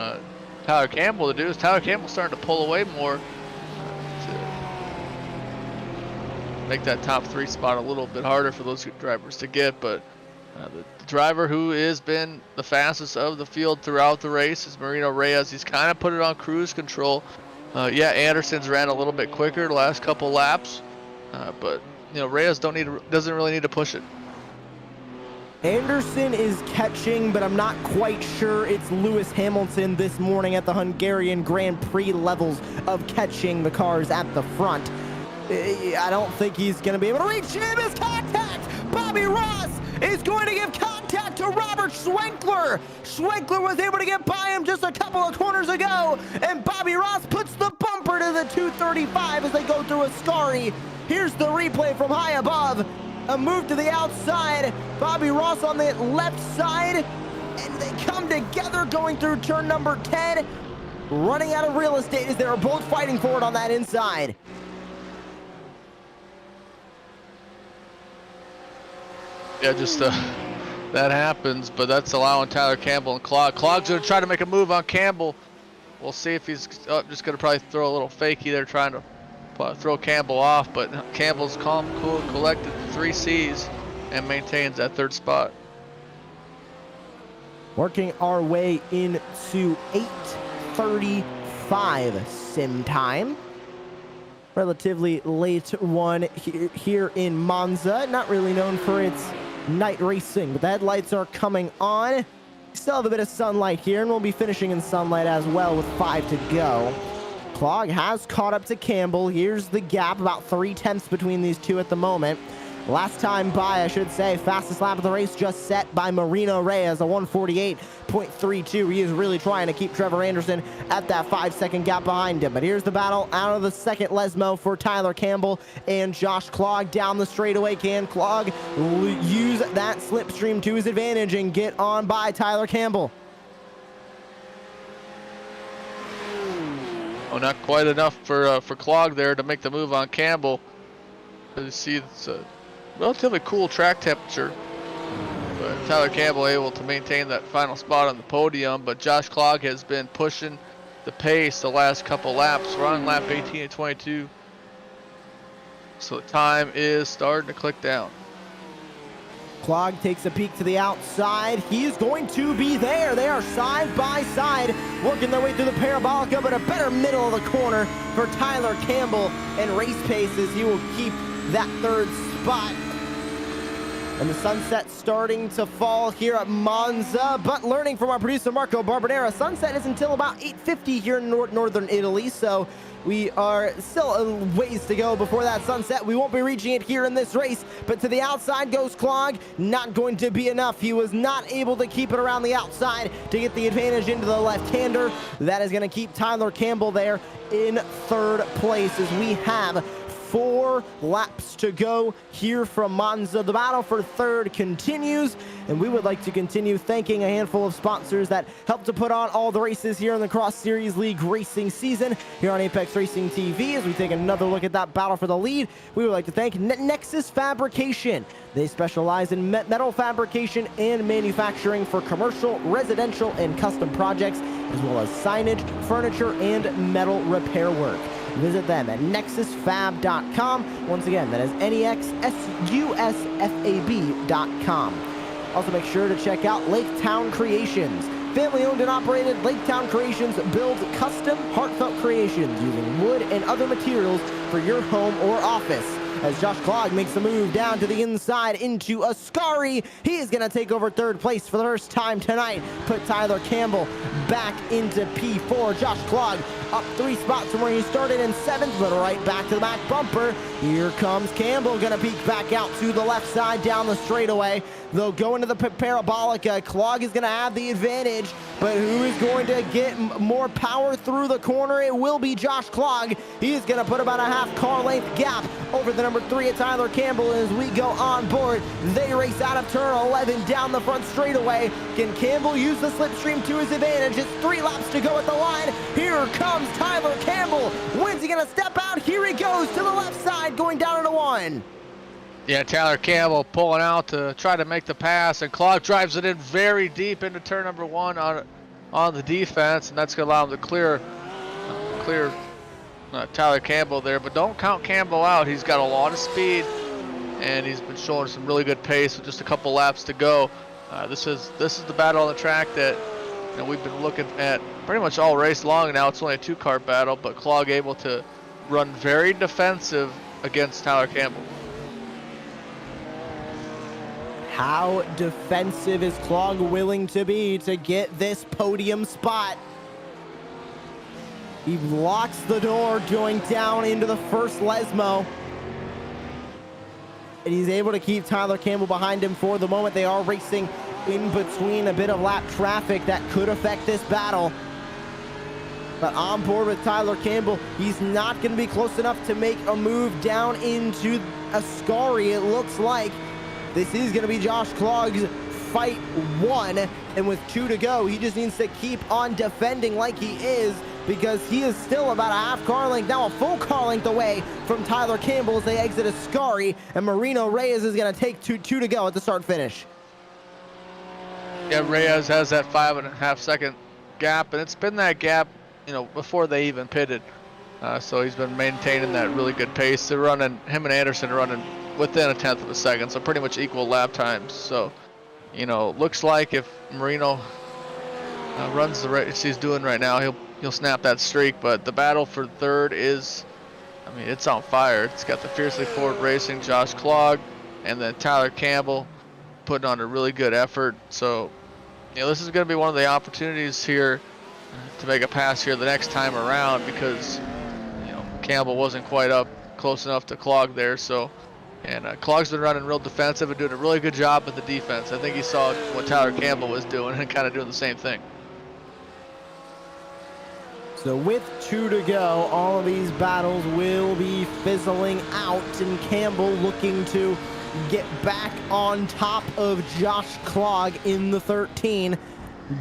Tyler Campbell to do is Tyler Campbell's starting to pull away more to make that top 3 spot a little bit harder for those drivers to get. But the driver who has been the fastest of the field throughout the race is Marino Reyes. He's kind of put it on cruise control. Yeah, Anderson's ran a little bit quicker the last couple laps, but Reyes doesn't really need to push it. Anderson is catching, but I'm not quite sure it's Lewis Hamilton this morning at the Hungarian Grand Prix levels of catching the cars at the front. I don't think he's going to be able to reach him. His contact! Bobby Ross is going to give contact to Robert Schwenkler. Schwenkler was able to get by him just a couple of corners ago, and Bobby Ross puts the bumper to the 235 as they go through Ascari. Here's the replay from high above. A move to the outside. Bobby Ross on the left side, and they come together going through turn number 10, running out of real estate as they were both fighting for it on that inside. Yeah, just that happens, but that's allowing Tyler Campbell and Clog. Clog's going to try to make a move on Campbell. We'll see if he's just going to probably throw a little fakey there, trying to throw Campbell off, but Campbell's calm, cool, collected 3 C's and maintains that 3rd spot. Working our way into 8:35 sim time. Relatively late one here in Monza. Not really known for its night racing, but the headlights are coming on. Still have a bit of sunlight here, and we'll be finishing in sunlight as well with 5 to go. Clog has caught up to Campbell. Here's the gap, about 3/10 between these two at the moment. Last time by, I should say, fastest lap of the race just set by Marino Reyes, a 1:48.32. He is really trying to keep Trevor Anderson at that 5-second gap behind him. But here's the battle out of the second Lesmo for Tyler Campbell and Josh Clog down the straightaway. Can Clog use that slipstream to his advantage and get on by Tyler Campbell? Oh, not quite enough for Clog there to make the move on Campbell. As you see, it's a relatively cool track temperature. But Tyler Campbell able to maintain that final spot on the podium, but Josh Clog has been pushing the pace the last couple laps. We're on lap 18 and 22. So the time is starting to click down. Clog takes a peek to the outside. He's going to be there. They are side by side, working their way through the Parabolica, but a better middle of the corner for Tyler Campbell, and race paces. He will keep that 3rd spot. And the sunset starting to fall here at Monza, but learning from our producer Marco Barbonera, sunset is until about 8:50 here in northern Italy, so we are still a ways to go before that sunset. We won't be reaching it here in this race, but to the outside goes Clog. Not going to be enough. He was not able to keep it around the outside to get the advantage into the left-hander. That is going to keep Tyler Campbell there in 3rd place as we have 4 laps to go here from Monza. The battle for 3rd continues, and we would like to continue thanking a handful of sponsors that helped to put on all the races here in the Cross Series League racing season here on Apex Racing TV. As we take another look at that battle for the lead, we would like to thank Nexus Fabrication. They specialize in metal fabrication and manufacturing for commercial, residential, and custom projects, as well as signage, furniture, and metal repair work. Visit them at nexusfab.com. Once again, that is nexusfab.com. Also, make sure to check out Laketown Creations. Family-owned and operated, Laketown Creations build custom, heartfelt creations using wood and other materials for your home or office. As Josh Clog makes a move down to the inside into Ascari, he is going to take over 3rd place for the first time tonight. Put Tyler Campbell back into P4. Josh Clog up 3 spots from where he started in 7th, but right back to the back bumper. Here comes Campbell, going to peek back out to the left side down the straightaway. They'll go into the Parabolica. Clog is going to have the advantage, but who is going to get more power through the corner? It will be Josh Clog. He is going to put about a half car length gap over the number 3 at Tyler Campbell. As we go on board, they race out of turn 11 down the front straightaway. Can Campbell use the slipstream to his advantage? It's 3 laps to go at the line. Here comes Tyler Campbell. When's he going to step out? Here he goes to the left side, going down into 1. Yeah, Tyler Campbell pulling out to try to make the pass, and Clog drives it in very deep into turn number 1 on the defense, and that's going to allow him to clear Tyler Campbell there. But don't count Campbell out. He's got a lot of speed, and he's been showing some really good pace with just a couple laps to go. This is the battle on the track that we've been looking at pretty much all race long now. It's only a 2-car battle, but Clog able to run very defensive against Tyler Campbell. How defensive is Clog willing to be to get this podium spot? He locks the door going down into the first Lesmo. And he's able to keep Tyler Campbell behind him for the moment. They are racing in between a bit of lap traffic that could affect this battle. But on board with Tyler Campbell, he's not going to be close enough to make a move down into Ascari. It looks like this is going to be Josh Clog's fight one. And with 2 to go, he just needs to keep on defending like he is, because he is still about a half car length, now a full car length away from Tyler Campbell as they exit Ascari, and Marino Reyes is going to take 2 to go at the start finish. Yeah, Reyes has that 5.5 second gap, and it's been that gap, you know, before they even pitted. So he's been maintaining that really good pace. They're running, him and Anderson are running within 1/10 of a second, so pretty much equal lap times. So, you know, looks like if Marino runs the race he's doing right now, he'll snap that streak. But the battle for third is, I mean, it's on fire. It's got the Fiercely Forward Racing, Josh Clog, and then Tyler Campbell putting on a really good effort. So, you know, this is going to be one of the opportunities here to make a pass here the next time around, because, you know, Campbell wasn't quite up close enough to Clog there. So, and Clog's been running real defensive and doing a really good job at the defense. I think he saw what Tyler Campbell was doing and kind of doing the same thing. So with 2 to go, all of these battles will be fizzling out, and Campbell looking to get back on top of Josh Clog in the 13.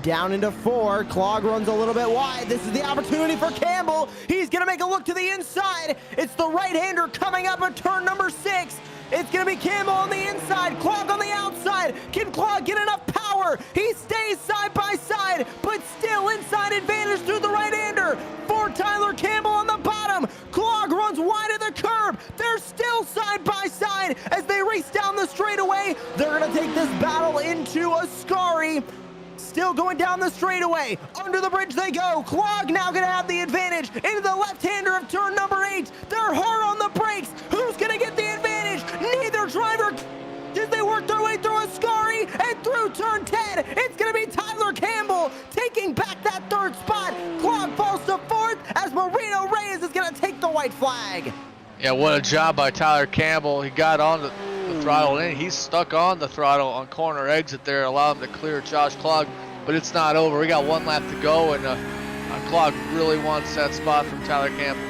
Down into 4, Clog runs a little bit wide. This is the opportunity for Campbell. He's gonna make a look to the inside. It's the right-hander coming up at turn number 6. It's gonna be Campbell on the inside, Clog on the outside. Can Clog get enough power? He stays side by side, but still inside advantage through the right-hander for Tyler Campbell on the bottom. Clog runs wide of the curb. They're still side by side as they race down the straightaway. They're gonna take this battle into Ascari. Still going down the straightaway. Under the bridge they go. Clog now going to have the advantage into the left-hander of turn number 8. They're hard on the brakes. Who's going to get the advantage? Neither driver. As they work their way through Ascari and through turn 10, it's going to be Tyler Campbell taking back that 3rd spot. Clog falls to 4th as Marino Reyes is going to take the white flag. Yeah, what a job by Tyler Campbell. He got on the throttle in. He's stuck on the throttle on corner exit there, allow him to clear Josh Clog, but it's not over. We got 1 lap to go, and Clog really wants that spot from Tyler Campbell.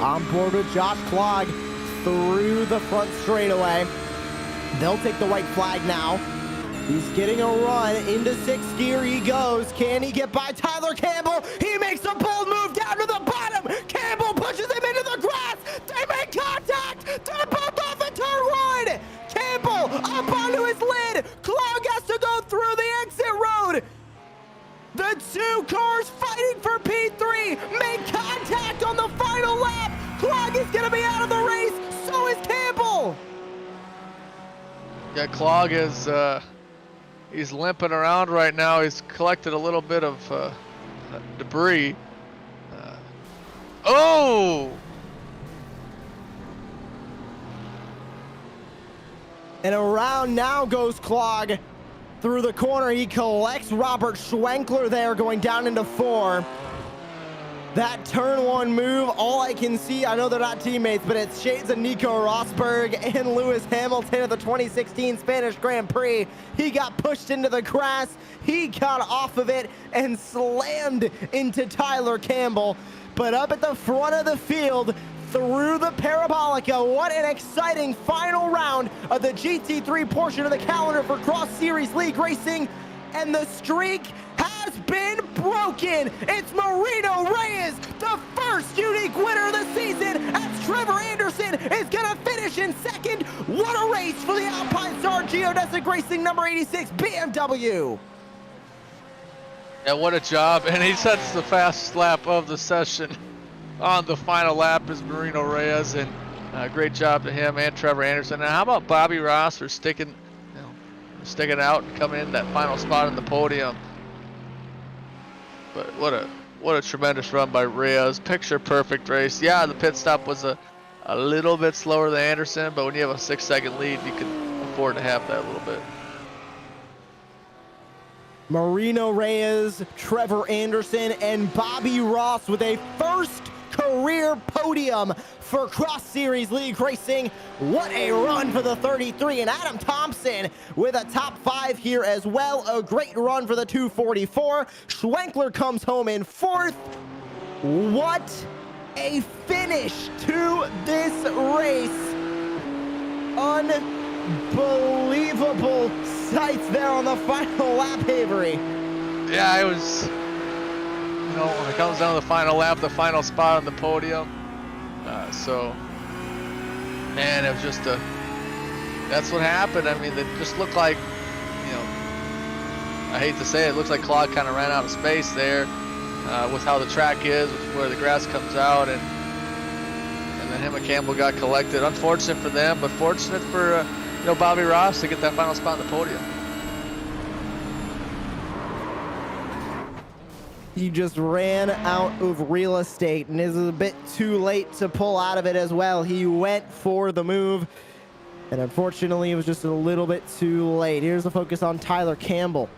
On board with Josh Clog through the front straightaway. They'll take the white flag now. He's getting a run into 6th gear. He goes. Can he get by Tyler Campbell? He makes a bold move down to the bottom. Campbell pushes him into the grass. They make contact. They're both off at turn 1. Campbell up onto his lid. Clog has to go through the exit road. The 2 cars fighting for P3 make contact on the final lap. Clog is going to be out of the race. So is Campbell. Yeah, Clog is he's limping around right now. He's collected a little bit of debris. Oh! And around now goes Clog through the corner. He collects Robert Schwenkler there going down into 4. That turn 1 move, all I can see, I know they're not teammates, but it's shades of Nico Rosberg and Lewis Hamilton at the 2016 Spanish Grand Prix. He got pushed into the grass. He got off of it and slammed into Tyler Campbell. But up at the front of the field, through the Parabolica, what an exciting final round of the GT3 portion of the calendar for Cross Series League Racing. And the streak has been broken. It's Marino Reyes, the first unique winner of the season, as Trevor Anderson is gonna finish in 2nd. What a race for the Alpine Star Geodesic Racing number 86 BMW. Yeah, what a job. And he sets the fastest lap of the session on the final lap is Marino Reyes, and great job to him and Trevor Anderson. And how about Bobby Ross for sticking out and coming in that final spot on the podium. But what a tremendous run by Reyes. Picture perfect race. Yeah, the pit stop was a a little bit slower than Anderson, but when you have a 6-second lead, you can afford to have that a little bit. Marino Reyes, Trevor Anderson, and Bobby Ross with a first career podium for Cross Series League Racing. What a run for the 33, and Adam Thompson with a top 5 here as well. A great run for the 244. Schwenkler comes home in 4th. What a finish to this race. Unbelievable sights there on the final lap, Avery. Yeah, it was, you know, when it comes down to the final lap, the final spot on the podium. So, man, it was just that's what happened. I mean, it just looked like, you know, I hate to say it, looks like Claude kind of ran out of space there with how the track is, where the grass comes out, and then him and Campbell got collected. Unfortunate for them, but fortunate for you know, Bobby Ross to get that final spot on the podium. He just ran out of real estate and is a bit too late to pull out of it as well. He went for the move, and unfortunately, it was just a little bit too late. Here's the focus on Tyler Campbell.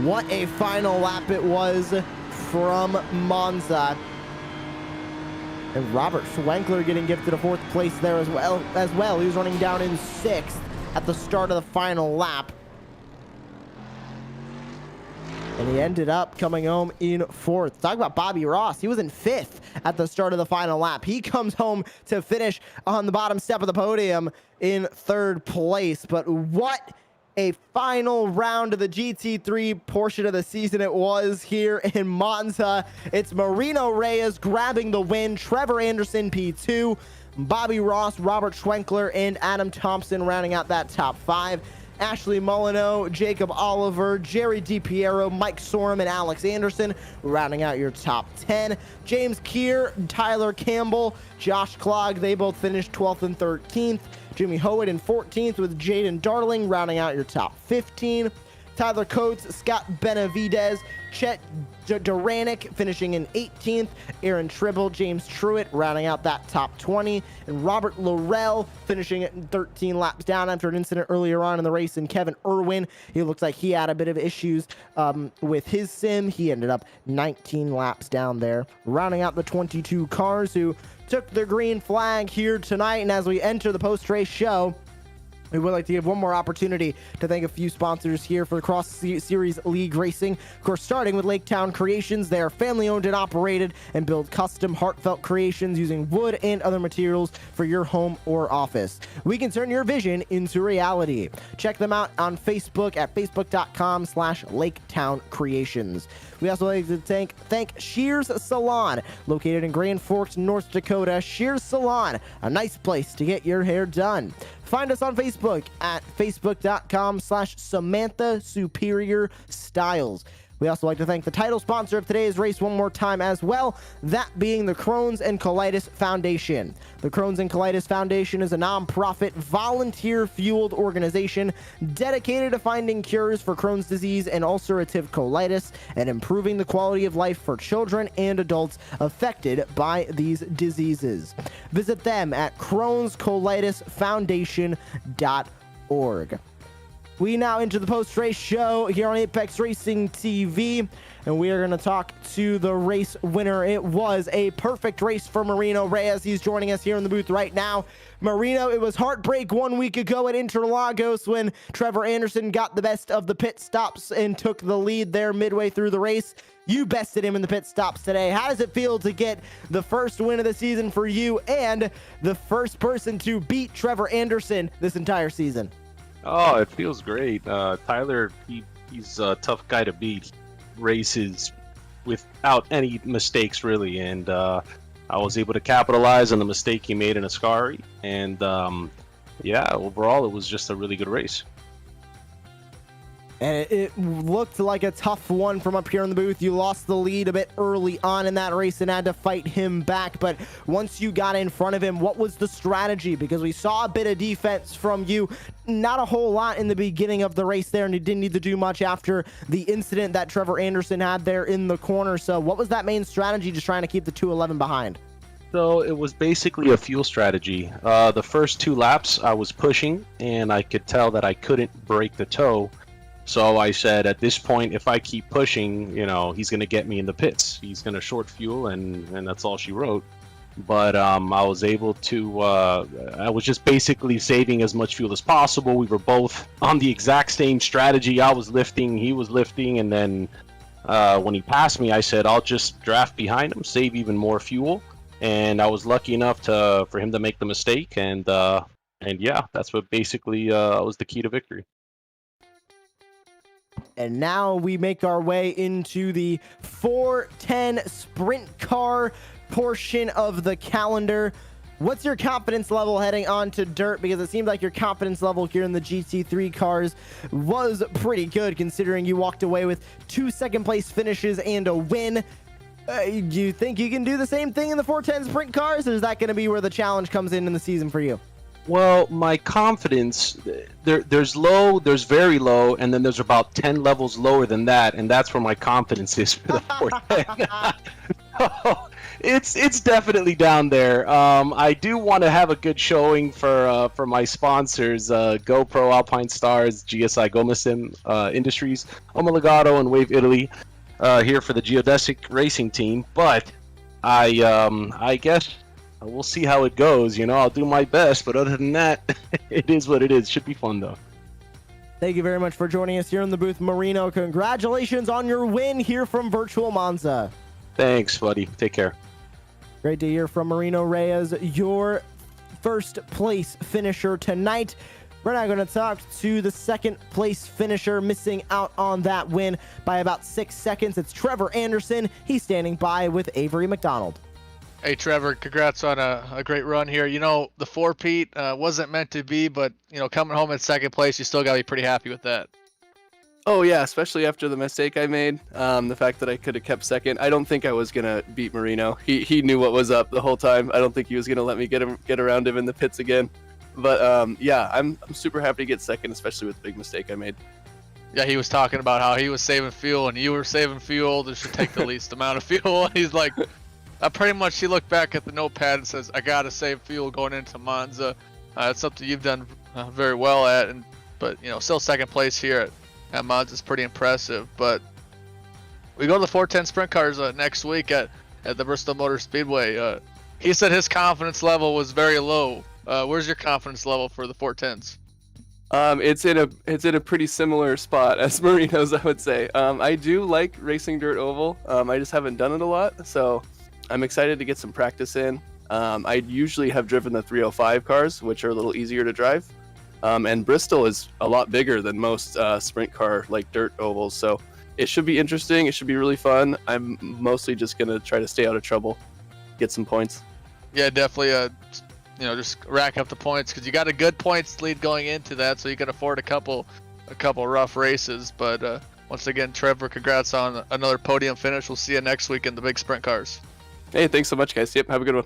What a final lap it was from Monza. And Robert Schwenkler getting gifted a 4th place there as well. He was running down in 6th at the start of the final lap. And he ended up coming home in 4th. Talk about Bobby Ross. He was in 5th at the start of the final lap. He comes home to finish on the bottom step of the podium in 3rd place. But what a final round of the GT3 portion of the season it was here in Monza. It's Marino Reyes grabbing the win, Trevor Anderson P2, Bobby Ross, Robert Schwenkler, and Adam Thompson rounding out that top 5. Ashley Molyneux, Jacob Oliver, Jerry DiPiero, Mike Sorum, and Alex Anderson rounding out your top 10. James Keir, Tyler Campbell, Josh Clogg, they both finished 12th and 13th. Jimmy Howitt in 14th with Jaden Darling rounding out your top 15. Tyler Coates, Scott Benavidez, Chet Duranic finishing in 18th. Aaron Tribble, James Truitt rounding out that top 20. And Robert Laurel finishing it 13 laps down after an incident earlier on in the race. And Kevin Irwin, he looks like he had a bit of issues with his sim. He ended up 19 laps down there, rounding out the 22 cars who took the green flag here tonight. And as we enter the post-race show, we would like to give one more opportunity to thank a few sponsors here for the Cross Series League Racing. Of course, starting with Lake Town Creations. They are family-owned and operated and build custom, heartfelt creations using wood and other materials for your home or office. We can turn your vision into reality. Check them out on Facebook at facebook.com/Laketown Creations. We also like to thank Shears Salon, located in Grand Forks, North Dakota. Shears Salon, a nice place to get your hair done. Find us on Facebook at facebook.com/Samantha Superior Styles. We also like to thank the title sponsor of today's race one more time as well, that being the Chrohns Colitis Foundation. The Chrohns Colitis Foundation is a non-profit, volunteer-fueled organization dedicated to finding cures for Crohn's disease and ulcerative colitis and improving the quality of life for children and adults affected by these diseases. Visit them at ChrohnsColitisFoundation.org. We now enter the post-race show here on Apex Racing TV, and we are going to talk to the race winner. It was a perfect race for Marino Reyes. He's joining us here in the booth right now. Marino, it was heartbreak 1 week ago at Interlagos when Trevor Anderson got the best of the pit stops and took the lead there midway through the race. You bested him in the pit stops today. How does it feel to get the first win of the season for you and the first person to beat Trevor Anderson this entire season? Oh, it feels great. Tyler, he's a tough guy to beat. Races without any mistakes, really. And I was able to capitalize on the mistake he made in Ascari. And yeah, overall, it was just a really good race. And it looked like a tough one from up here in the booth. You lost the lead a bit early on in that race and had to fight him back. But once you got in front of him, what was the strategy? Because we saw a bit of defense from you. Not a whole lot in the beginning of the race there, and you didn't need to do much after the incident that Trevor Anderson had there in the corner. So what was that main strategy, just trying to keep the 211 behind? So it was basically a fuel strategy. The first 2 laps I was pushing, and I could tell that I couldn't break the toe. So I said, at this point, if I keep pushing, you know, he's going to get me in the pits. He's going to short fuel, and that's all she wrote. But I was able to, I was just basically saving as much fuel as possible. We were both on the exact same strategy. I was lifting, he was lifting, and then when he passed me, I said, I'll just draft behind him, save even more fuel. And I was lucky enough for him to make the mistake, and yeah, that's what basically was the key to victory. And now we make our way into the 410 sprint car portion of the calendar. What's your confidence level heading on to Dirt? Because it seemed like your confidence level here in the GT3 cars was pretty good, considering you walked away with 2 second-place finishes and a win. Do you think you can do the same thing in the 410 sprint cars, or is that going to be where the challenge comes in the season for you? Well, my confidence, there's low, there's very low, and then there's about 10 levels lower than that, and that's where my confidence is for the 410. It's definitely down there. I do want to have a good showing for my sponsors, GoPro, Alpine Stars, GSI Gomasim Industries, Omologato, and Wave Italy, here for the Geodesic Racing team. But I guess we'll see how it goes. You know, I'll do my best, but other than that, it is what it is. Should be fun though. Thank you very much for joining us here in the booth, Marino. Congratulations on your win here from Virtual Monza. Thanks, buddy. Take care. Great to hear from Marino Reyes, your first place finisher tonight. We're now going to talk to the second place finisher, missing out on that win by about 6 seconds. It's Trevor Anderson. He's standing by with Avery McDonald. Hey Trevor, congrats on a great run here. You know, the 4-peat wasn't meant to be, but you know, coming home in second place, you still got to be pretty happy with that. Oh yeah, especially after the mistake I made. The fact that I could have kept second. I don't think I was gonna beat Marino. He knew what was up the whole time. I don't think he was gonna let me get around him in the pits again. But yeah, I'm super happy to get second, especially with the big mistake I made. Yeah, he was talking about how he was saving fuel and you were saving fuel. This should take the least amount of fuel. He's like, pretty much he looked back at the notepad and says, I gotta save fuel going into Monza. It's something you've done very well at, but you know, still second place here at Monza is pretty impressive. But we go to the 410 sprint cars next week at the Bristol Motor Speedway. He said his confidence level was very low. Where's your confidence level for the 410s? It's in a pretty similar spot as Marino's, I would say. I do like racing dirt oval. I just haven't done it a lot, so I'm excited to get some practice in. I usually have driven the 305 cars, which are a little easier to drive. And Bristol is a lot bigger than most sprint car like dirt ovals, so it should be interesting. It should be really fun. I'm mostly just gonna try to stay out of trouble, get some points. Yeah, definitely. You know, just rack up the points because you got a good points lead going into that, so you can afford a couple rough races. But once again, Trevor, congrats on another podium finish. We'll see you next week in the big sprint cars. Hey, thanks so much, guys. Yep, have a good one.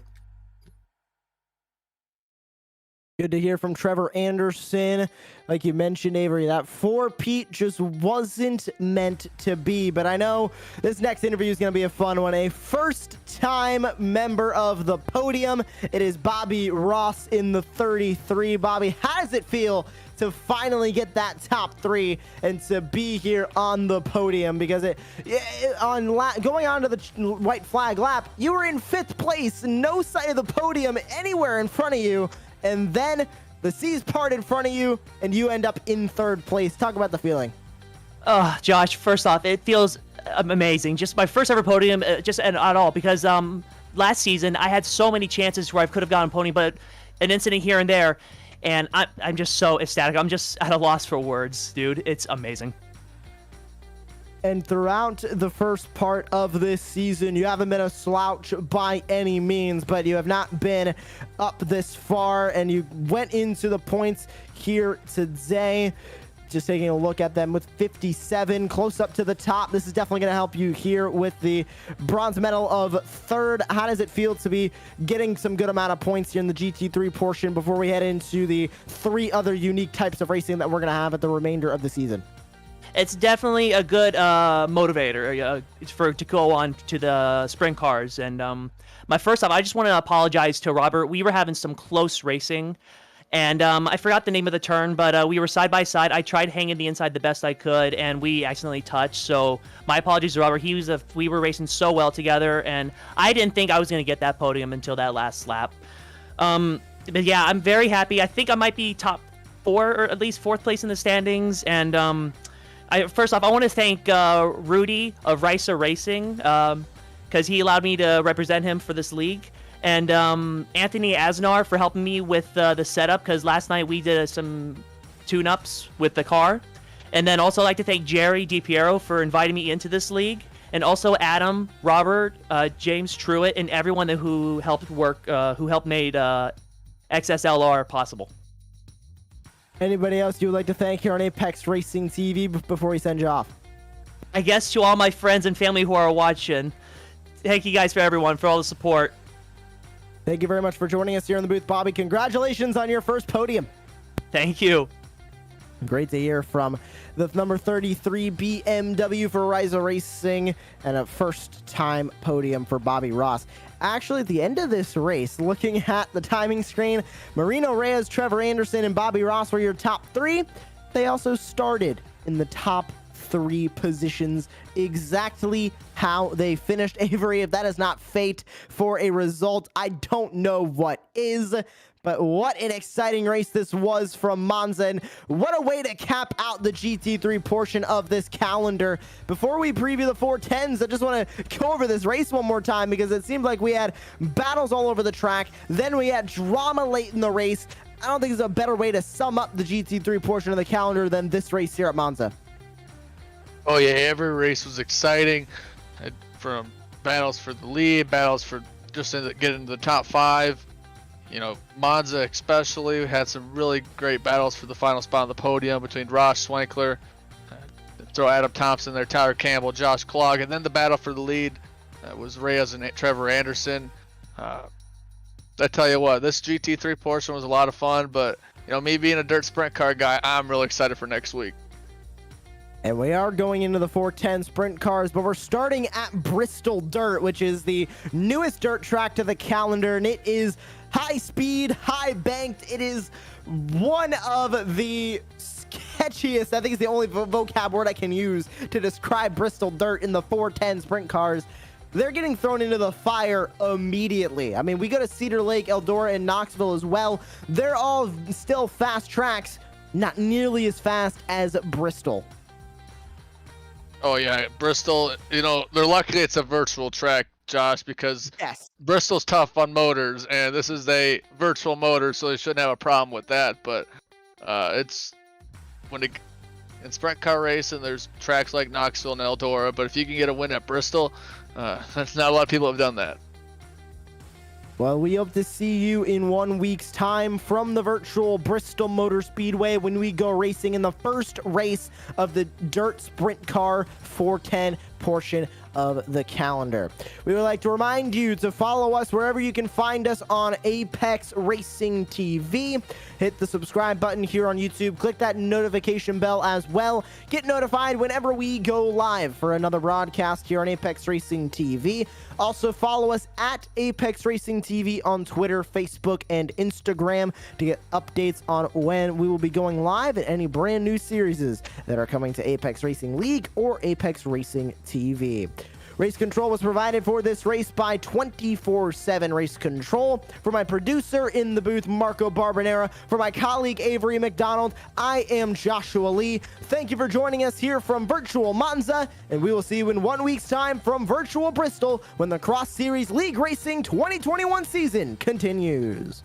Good to hear from Trevor Anderson. Like you mentioned, Avery, that 4-peat just wasn't meant to be. But I know this next interview is going to be a fun one. A first-time member of the podium. It is Bobby Ross in the 33. Bobby, how does it feel to finally get that top 3 and to be here on the podium? Because going on to the white flag lap, you were in 5th place, no sight of the podium anywhere in front of you. And then the seas part in front of you, and you end up in 3rd place. Talk about the feeling. Josh, first off, it feels amazing. Just my first ever podium, just at all, because last season I had so many chances where I could have gotten podium, but an incident here and there, and I'm just so ecstatic. I'm just at a loss for words, dude. It's amazing. And throughout the first part of this season, you haven't been a slouch by any means, but you have not been up this far, and you went into the points here today. just taking a look at them with 57 close up to the top. This is definitely going to help you here with the bronze medal of third. How does it feel to be getting some good amount of points here in the GT3 portion before we head into the 3 other unique types of racing that we're going to have at the remainder of the season? It's definitely a good motivator to go on to the sprint cars. And my first off, I just want to apologize to Robert. We were having some close racing. And I forgot the name of the turn, but we were side by side. I tried hanging the inside the best I could, and we accidentally touched. So my apologies to Robert. We were racing so well together, and I didn't think I was going to get that podium until that last lap. But yeah, I'm very happy. I think I might be top 4 or at least 4th place in the standings. And first off, I want to thank Rudy of Risa Racing because he allowed me to represent him for this league. And Anthony Asnar for helping me with the setup, because last night we did some tune-ups with the car. And then also I'd like to thank Jerry DiPiero for inviting me into this league. And also Adam, Robert, James Truitt, and everyone who helped made XSLR possible. Anybody else you would like to thank here on Apex Racing TV before we send you off? I guess to all my friends and family who are watching, thank you guys for everyone for all the support. Thank you very much for joining us here in the booth, Bobby. Congratulations on your first podium. Thank you. Great to hear from the number 33 BMW for Risa Racing and a first-time podium for Bobby Ross. Actually, at the end of this race, looking at the timing screen, Marino Reyes, Trevor Anderson, and Bobby Ross were your top 3. They also started in the top 3 positions, exactly how they finished. Avery, if that is not fate for a result, I don't know what is. But what an exciting race this was from Monza, and what a way to cap out the GT3 portion of this calendar. Before we preview the 410s, I just want to go over this race one more time because it seemed like we had battles all over the track. Then we had drama late in the race. I don't think there's a better way to sum up the GT3 portion of the calendar than this race here at Monza. Oh yeah, every race was exciting, from battles for the lead, battles for just getting into the top 5. You know, Monza especially had some really great battles for the final spot on the podium between Ross Swankler, throw Adam Thompson there, Tyler Campbell, Josh Clogg, and then the battle for the lead was Reyes and Trevor Anderson. I tell you what, this GT3 portion was a lot of fun, but you know, me being a dirt sprint car guy, I'm really excited for next week. And we are going into the 410 sprint cars, but we're starting at Bristol Dirt, which is the newest dirt track to the calendar, and it is high speed, high banked. It is one of the sketchiest, I think it's the only vocab word I can use to describe Bristol Dirt in the 410 sprint cars. They're getting thrown into the fire immediately. I mean, we go to Cedar Lake, Eldora, and Knoxville as well. They're all still fast tracks, not nearly as fast as Bristol. Oh yeah, Bristol, you know, they're lucky it's a virtual track, Josh, because yes, Bristol's tough on motors, and this is a virtual motor, so they shouldn't have a problem with that. But it's in sprint car racing, there's tracks like Knoxville and Eldora, but if you can get a win at Bristol, that's not a lot of people have done that. Well, we hope to see you in 1 week's time from the virtual Bristol Motor Speedway when we go racing in the first race of the Dirt Sprint Car 410 portion of the calendar. We would like to remind you to follow us wherever you can find us on Apex Racing TV. Hit the subscribe button here on YouTube. Click that notification bell as well. Get notified whenever we go live for another broadcast here on Apex Racing TV. Also follow us at Apex Racing TV on Twitter, Facebook, and Instagram to get updates on when we will be going live at any brand new series that are coming to Apex Racing League or Apex Racing TV. Race control was provided for this race by 24/7 Race Control. For my producer in the booth, Marco Barbonera, for my colleague Avery McDonald, I am Joshua Lee. Thank you for joining us here from virtual Monza, and we will see you in 1 week's time from virtual Bristol when the Cross Series League Racing 2021 season continues.